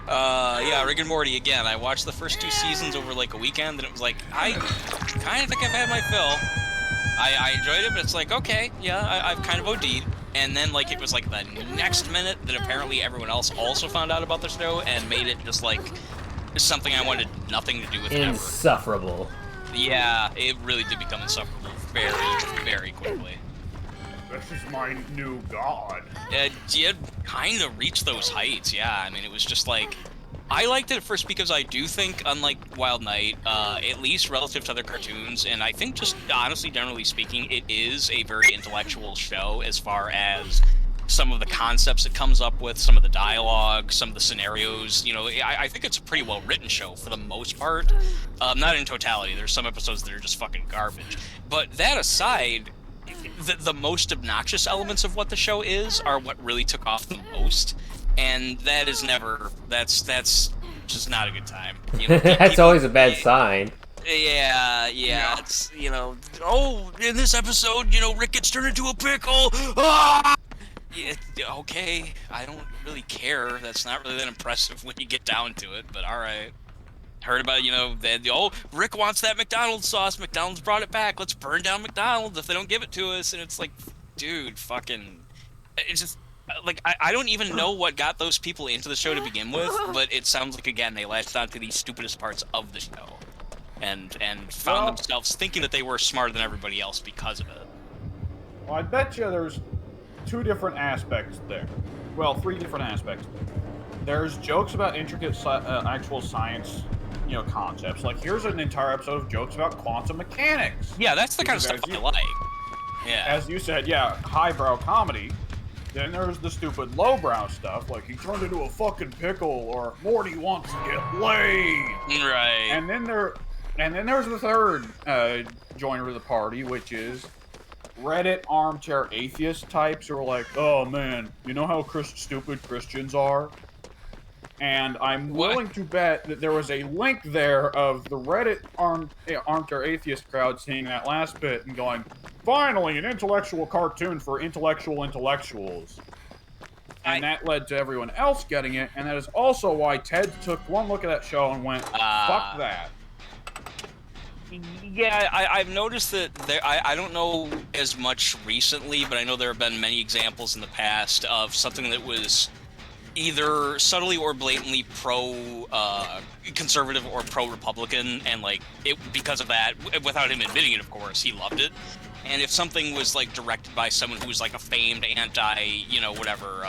Speaker 2: Yeah, Rick and Morty again. I watched the first 2 seasons over like a weekend, and it was like, I kind of think I've had my fill. I enjoyed it, but it's like, okay, yeah, I've kind of OD'd. And then, like, it was like the next minute that apparently everyone else also found out about the show and made it just like something I wanted nothing to do with ever.
Speaker 1: Insufferable.
Speaker 2: Yeah, it really did become insufferable very, very quickly.
Speaker 3: This is my new god.
Speaker 2: It did kind of reach those heights, yeah. I mean, it was just like... I liked it at first because I do think, unlike Wild Knight, at least relative to other cartoons, and I think just honestly, generally speaking, it is a very intellectual show as far as some of the concepts it comes up with, some of the dialogue, some of the scenarios. You know, I think it's a pretty well-written show for the most part. Not in totality. There's some episodes that are just fucking garbage. But that aside, the most obnoxious elements of what the show is are what really took off the most. And that is never, that's just not a good time. You know,
Speaker 1: That's always a bad sign.
Speaker 2: Yeah, it's, you know, oh, in this episode, you know, Rick gets turned into a pickle. Ah! Yeah, okay, I don't really care. That's not really that impressive when you get down to it, but alright. Heard about, you know, oh, Rick wants that McDonald's sauce. McDonald's brought it back. Let's burn down McDonald's if they don't give it to us. And it's like, dude, fucking, it's just, like, I don't even know what got those people into the show to begin with, but it sounds like, again, they latched onto the stupidest parts of the show. And found themselves thinking that they were smarter than everybody else because of it.
Speaker 3: Well, I bet you there's 2 different aspects there. Well, 3 different aspects. There's jokes about intricate actual science, you know, concepts. Like, here's an entire episode of jokes about quantum mechanics.
Speaker 2: Yeah, that's the kind of stuff I like. Yeah.
Speaker 3: as you said, yeah, highbrow comedy. Then there's the stupid lowbrow stuff, like he turned into a fucking pickle, or Morty wants to get laid.
Speaker 2: Right.
Speaker 3: And then there's the third joiner of the party, which is Reddit armchair atheist types who are like, oh man, you know how stupid Christians are? And I'm willing to bet that there was a link there of the Reddit armchair atheist crowd seeing that last bit and going, finally, an intellectual cartoon for intellectual intellectuals. And that led to everyone else getting it, and that is also why Ted took one look at that show and went, fuck that.
Speaker 2: Yeah, I've noticed that I don't know as much recently, but I know there have been many examples in the past of something that was either subtly or blatantly pro-conservative or pro-Republican, and like because of that, without him admitting it, of course, he loved it. And if something was like directed by someone who was like a famed anti, whatever,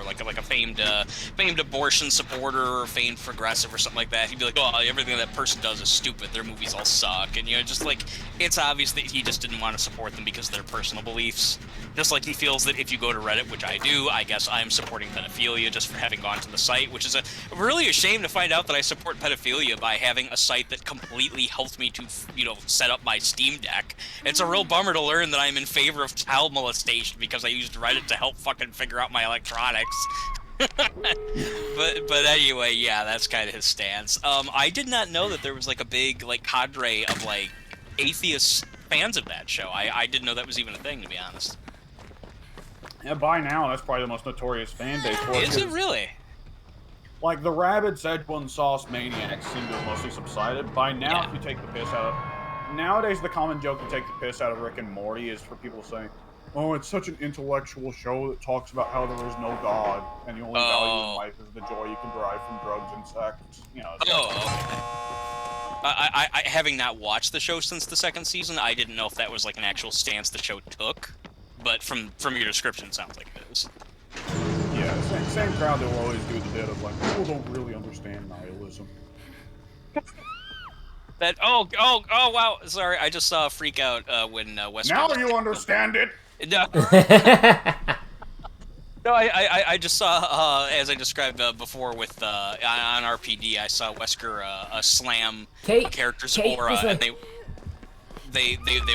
Speaker 2: like a famed abortion supporter or famed progressive or something like that, he'd be like, oh, everything that person does is stupid. Their movies all suck, and just like it's obvious that he just didn't want to support them because of their personal beliefs. Just like he feels that if you go to Reddit, which I do, I guess I'm supporting pedophilia just for having gone to the site, which is really a shame to find out that I support pedophilia by having a site that completely helped me to, set up my Steam Deck. It's a real bummer to learn that I'm in favor of child molestation because I used Reddit to help fucking figure out my electronics. but anyway, yeah, that's kind of his stance. I did not know that there was like a big like cadre of like atheist fans of that show. I didn't know that was even a thing, to be honest.
Speaker 3: Yeah, by now, that's probably the most notorious fan base for it.
Speaker 2: Is it really?
Speaker 3: Like, the rabid Szechuan sauce maniacs seem to have mostly subsided. By now, if you take the piss out of... Nowadays, the common joke to take the piss out of Rick and Morty is for people saying, oh, it's such an intellectual show that talks about how there is no God, and the only value in life is the joy you can derive from drugs and sex.
Speaker 2: I having not watched the show since the second season, I didn't know if that was like an actual stance the show took. But from your description, it sounds like it is.
Speaker 3: Yeah, same crowd that will always do the bit of like, people don't really understand nihilism.
Speaker 2: Oh wow, sorry, I just saw a freak out when Wesker...
Speaker 3: Now you understand it!
Speaker 2: No. No, I just saw, as I described before with, on RPD, I saw Wesker slam a character's aura, and they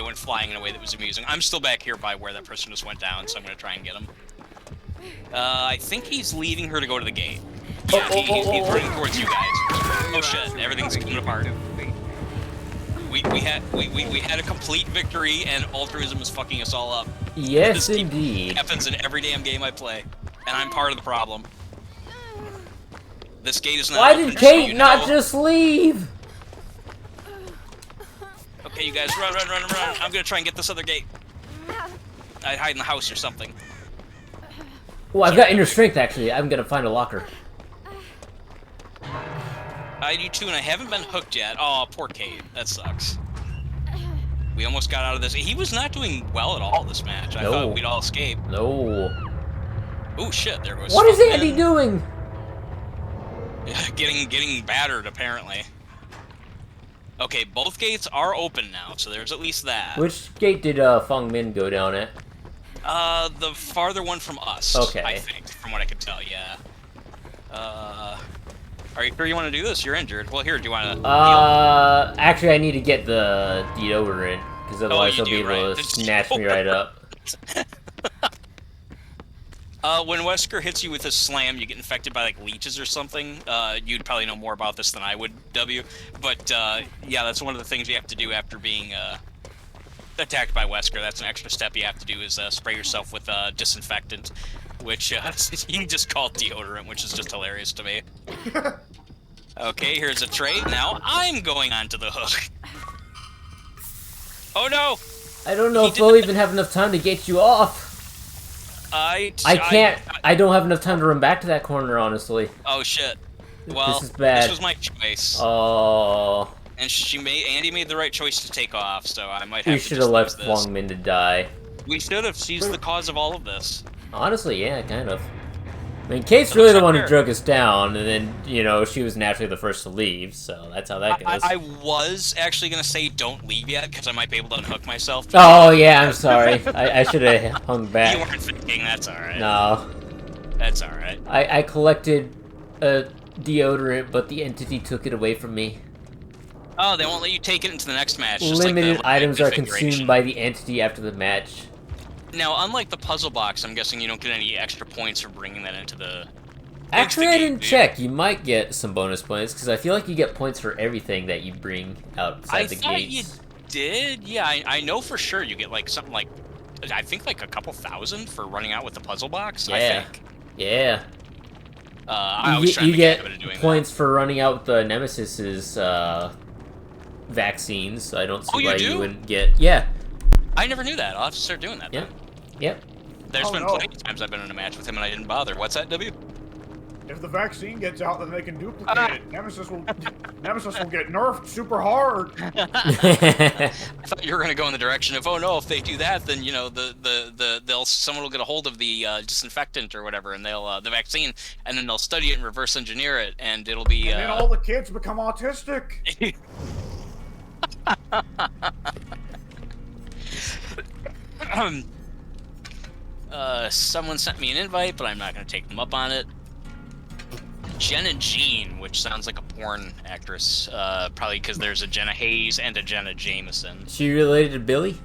Speaker 2: went flying in a way that was amusing. I'm still back here by where that person just went down, so I'm going to try and get him. I think he's leaving her to go to the gate. Yeah, he's running towards you guys. Oh shit, everything's coming apart. We had a complete victory, and altruism is fucking us all up.
Speaker 1: Yes, indeed.
Speaker 2: It happens in every damn game I play, and I'm part of the problem. This gate is not
Speaker 1: Why
Speaker 2: open,
Speaker 1: did Kate
Speaker 2: so
Speaker 1: not just leave?
Speaker 2: Okay, you guys, run! I'm gonna try and get this other gate. I'd hide in the house or something.
Speaker 1: Oh, I've got inner strength, actually. I'm gonna find a locker.
Speaker 2: I do too, and I haven't been hooked yet. Oh, poor Kate. That sucks. We almost got out of this. He was not doing well at all this match. I thought we'd all escape.
Speaker 1: No.
Speaker 2: Oh shit, there goes.
Speaker 1: What is Andy doing?
Speaker 2: Getting battered, apparently. Okay, both gates are open now, so there's at least that.
Speaker 1: Which gate did Feng Min go down at?
Speaker 2: The farther one from us.
Speaker 1: Okay.
Speaker 2: I think, from what I can tell, yeah. Are you sure you want to do this? You're injured. Well, here, do you want to heal?
Speaker 1: Actually, I need to get the deodorant, because otherwise he'll be able to snatch me right up.
Speaker 2: When Wesker hits you with his slam, you get infected by, like, leeches or something. You'd probably know more about this than I would, W. But, yeah, that's one of the things you have to do after being, attacked by Wesker. That's an extra step you have to do, is, spray yourself with, disinfectant, which, he just called deodorant, which is just hilarious to me. Okay, here's a trade. Now I'm going onto the hook. Oh, no!
Speaker 1: I don't know if we'll even have enough time to get you off. I don't have enough time to run back to that corner, honestly.
Speaker 2: Oh shit. Well,
Speaker 1: this is bad.
Speaker 2: This was my choice.
Speaker 1: Oh.
Speaker 2: And Andy made the right choice to take off, so I might have
Speaker 1: We should have left Wong Min to die.
Speaker 2: We should have. She's the cause of all of this.
Speaker 1: Honestly, yeah, kind of. I mean, Kate's really the one who
Speaker 2: Fair.
Speaker 1: drug us down, and then, you know, she was naturally the first to leave, so that's how that goes.
Speaker 2: I was actually gonna say don't leave yet, because I might be able to unhook myself.
Speaker 1: Oh, yeah, I'm sorry. I should have hung back.
Speaker 2: You weren't thinking, that's alright.
Speaker 1: No.
Speaker 2: That's alright.
Speaker 1: I collected a deodorant, but the entity took it away from me.
Speaker 2: Oh, they won't let you take it into the next match. Just
Speaker 1: Limited
Speaker 2: like the
Speaker 1: items are
Speaker 2: configuration.
Speaker 1: consumed by the entity after the match.
Speaker 2: Now, unlike the puzzle box, I'm guessing you don't get any extra points for bringing that into the...
Speaker 1: Actually, I didn't
Speaker 2: do you?
Speaker 1: check. You might get some bonus points, because I feel like you get points for everything that you bring outside the
Speaker 2: I thought
Speaker 1: gates.
Speaker 2: you did? Yeah, I know for sure you get, like, something like... I think, like, a couple thousand for running out with the puzzle box, I
Speaker 1: Yeah.
Speaker 2: think.
Speaker 1: Yeah.
Speaker 2: I was trying
Speaker 1: You
Speaker 2: to
Speaker 1: get
Speaker 2: get doing
Speaker 1: points for running out with the Nemesis's vaccines, so I don't see
Speaker 2: Oh, you
Speaker 1: why
Speaker 2: do?
Speaker 1: you wouldn't get... Yeah.
Speaker 2: that. I never knew that. I'll have to start doing that.
Speaker 1: Yep.
Speaker 2: Then.
Speaker 1: Yep.
Speaker 2: There's
Speaker 3: Oh,
Speaker 2: been
Speaker 3: no.
Speaker 2: plenty of times I've been in a match with him and I didn't bother. What's that, W?
Speaker 3: If the vaccine gets out, then they can duplicate it. Nemesis will get nerfed super hard.
Speaker 2: I thought you were gonna go in the direction of, oh no, if they do that, then you know someone will get a hold of the disinfectant or whatever, and they'll the vaccine, and then they'll study it and reverse engineer it, and it'll be.
Speaker 3: And then all the kids become autistic.
Speaker 2: Someone sent me an invite, but I'm not gonna take them up on it. Jenna Jean, which sounds like a porn actress, probably because there's a Jenna Hayes and a Jenna Jameson.
Speaker 1: She related to Billy?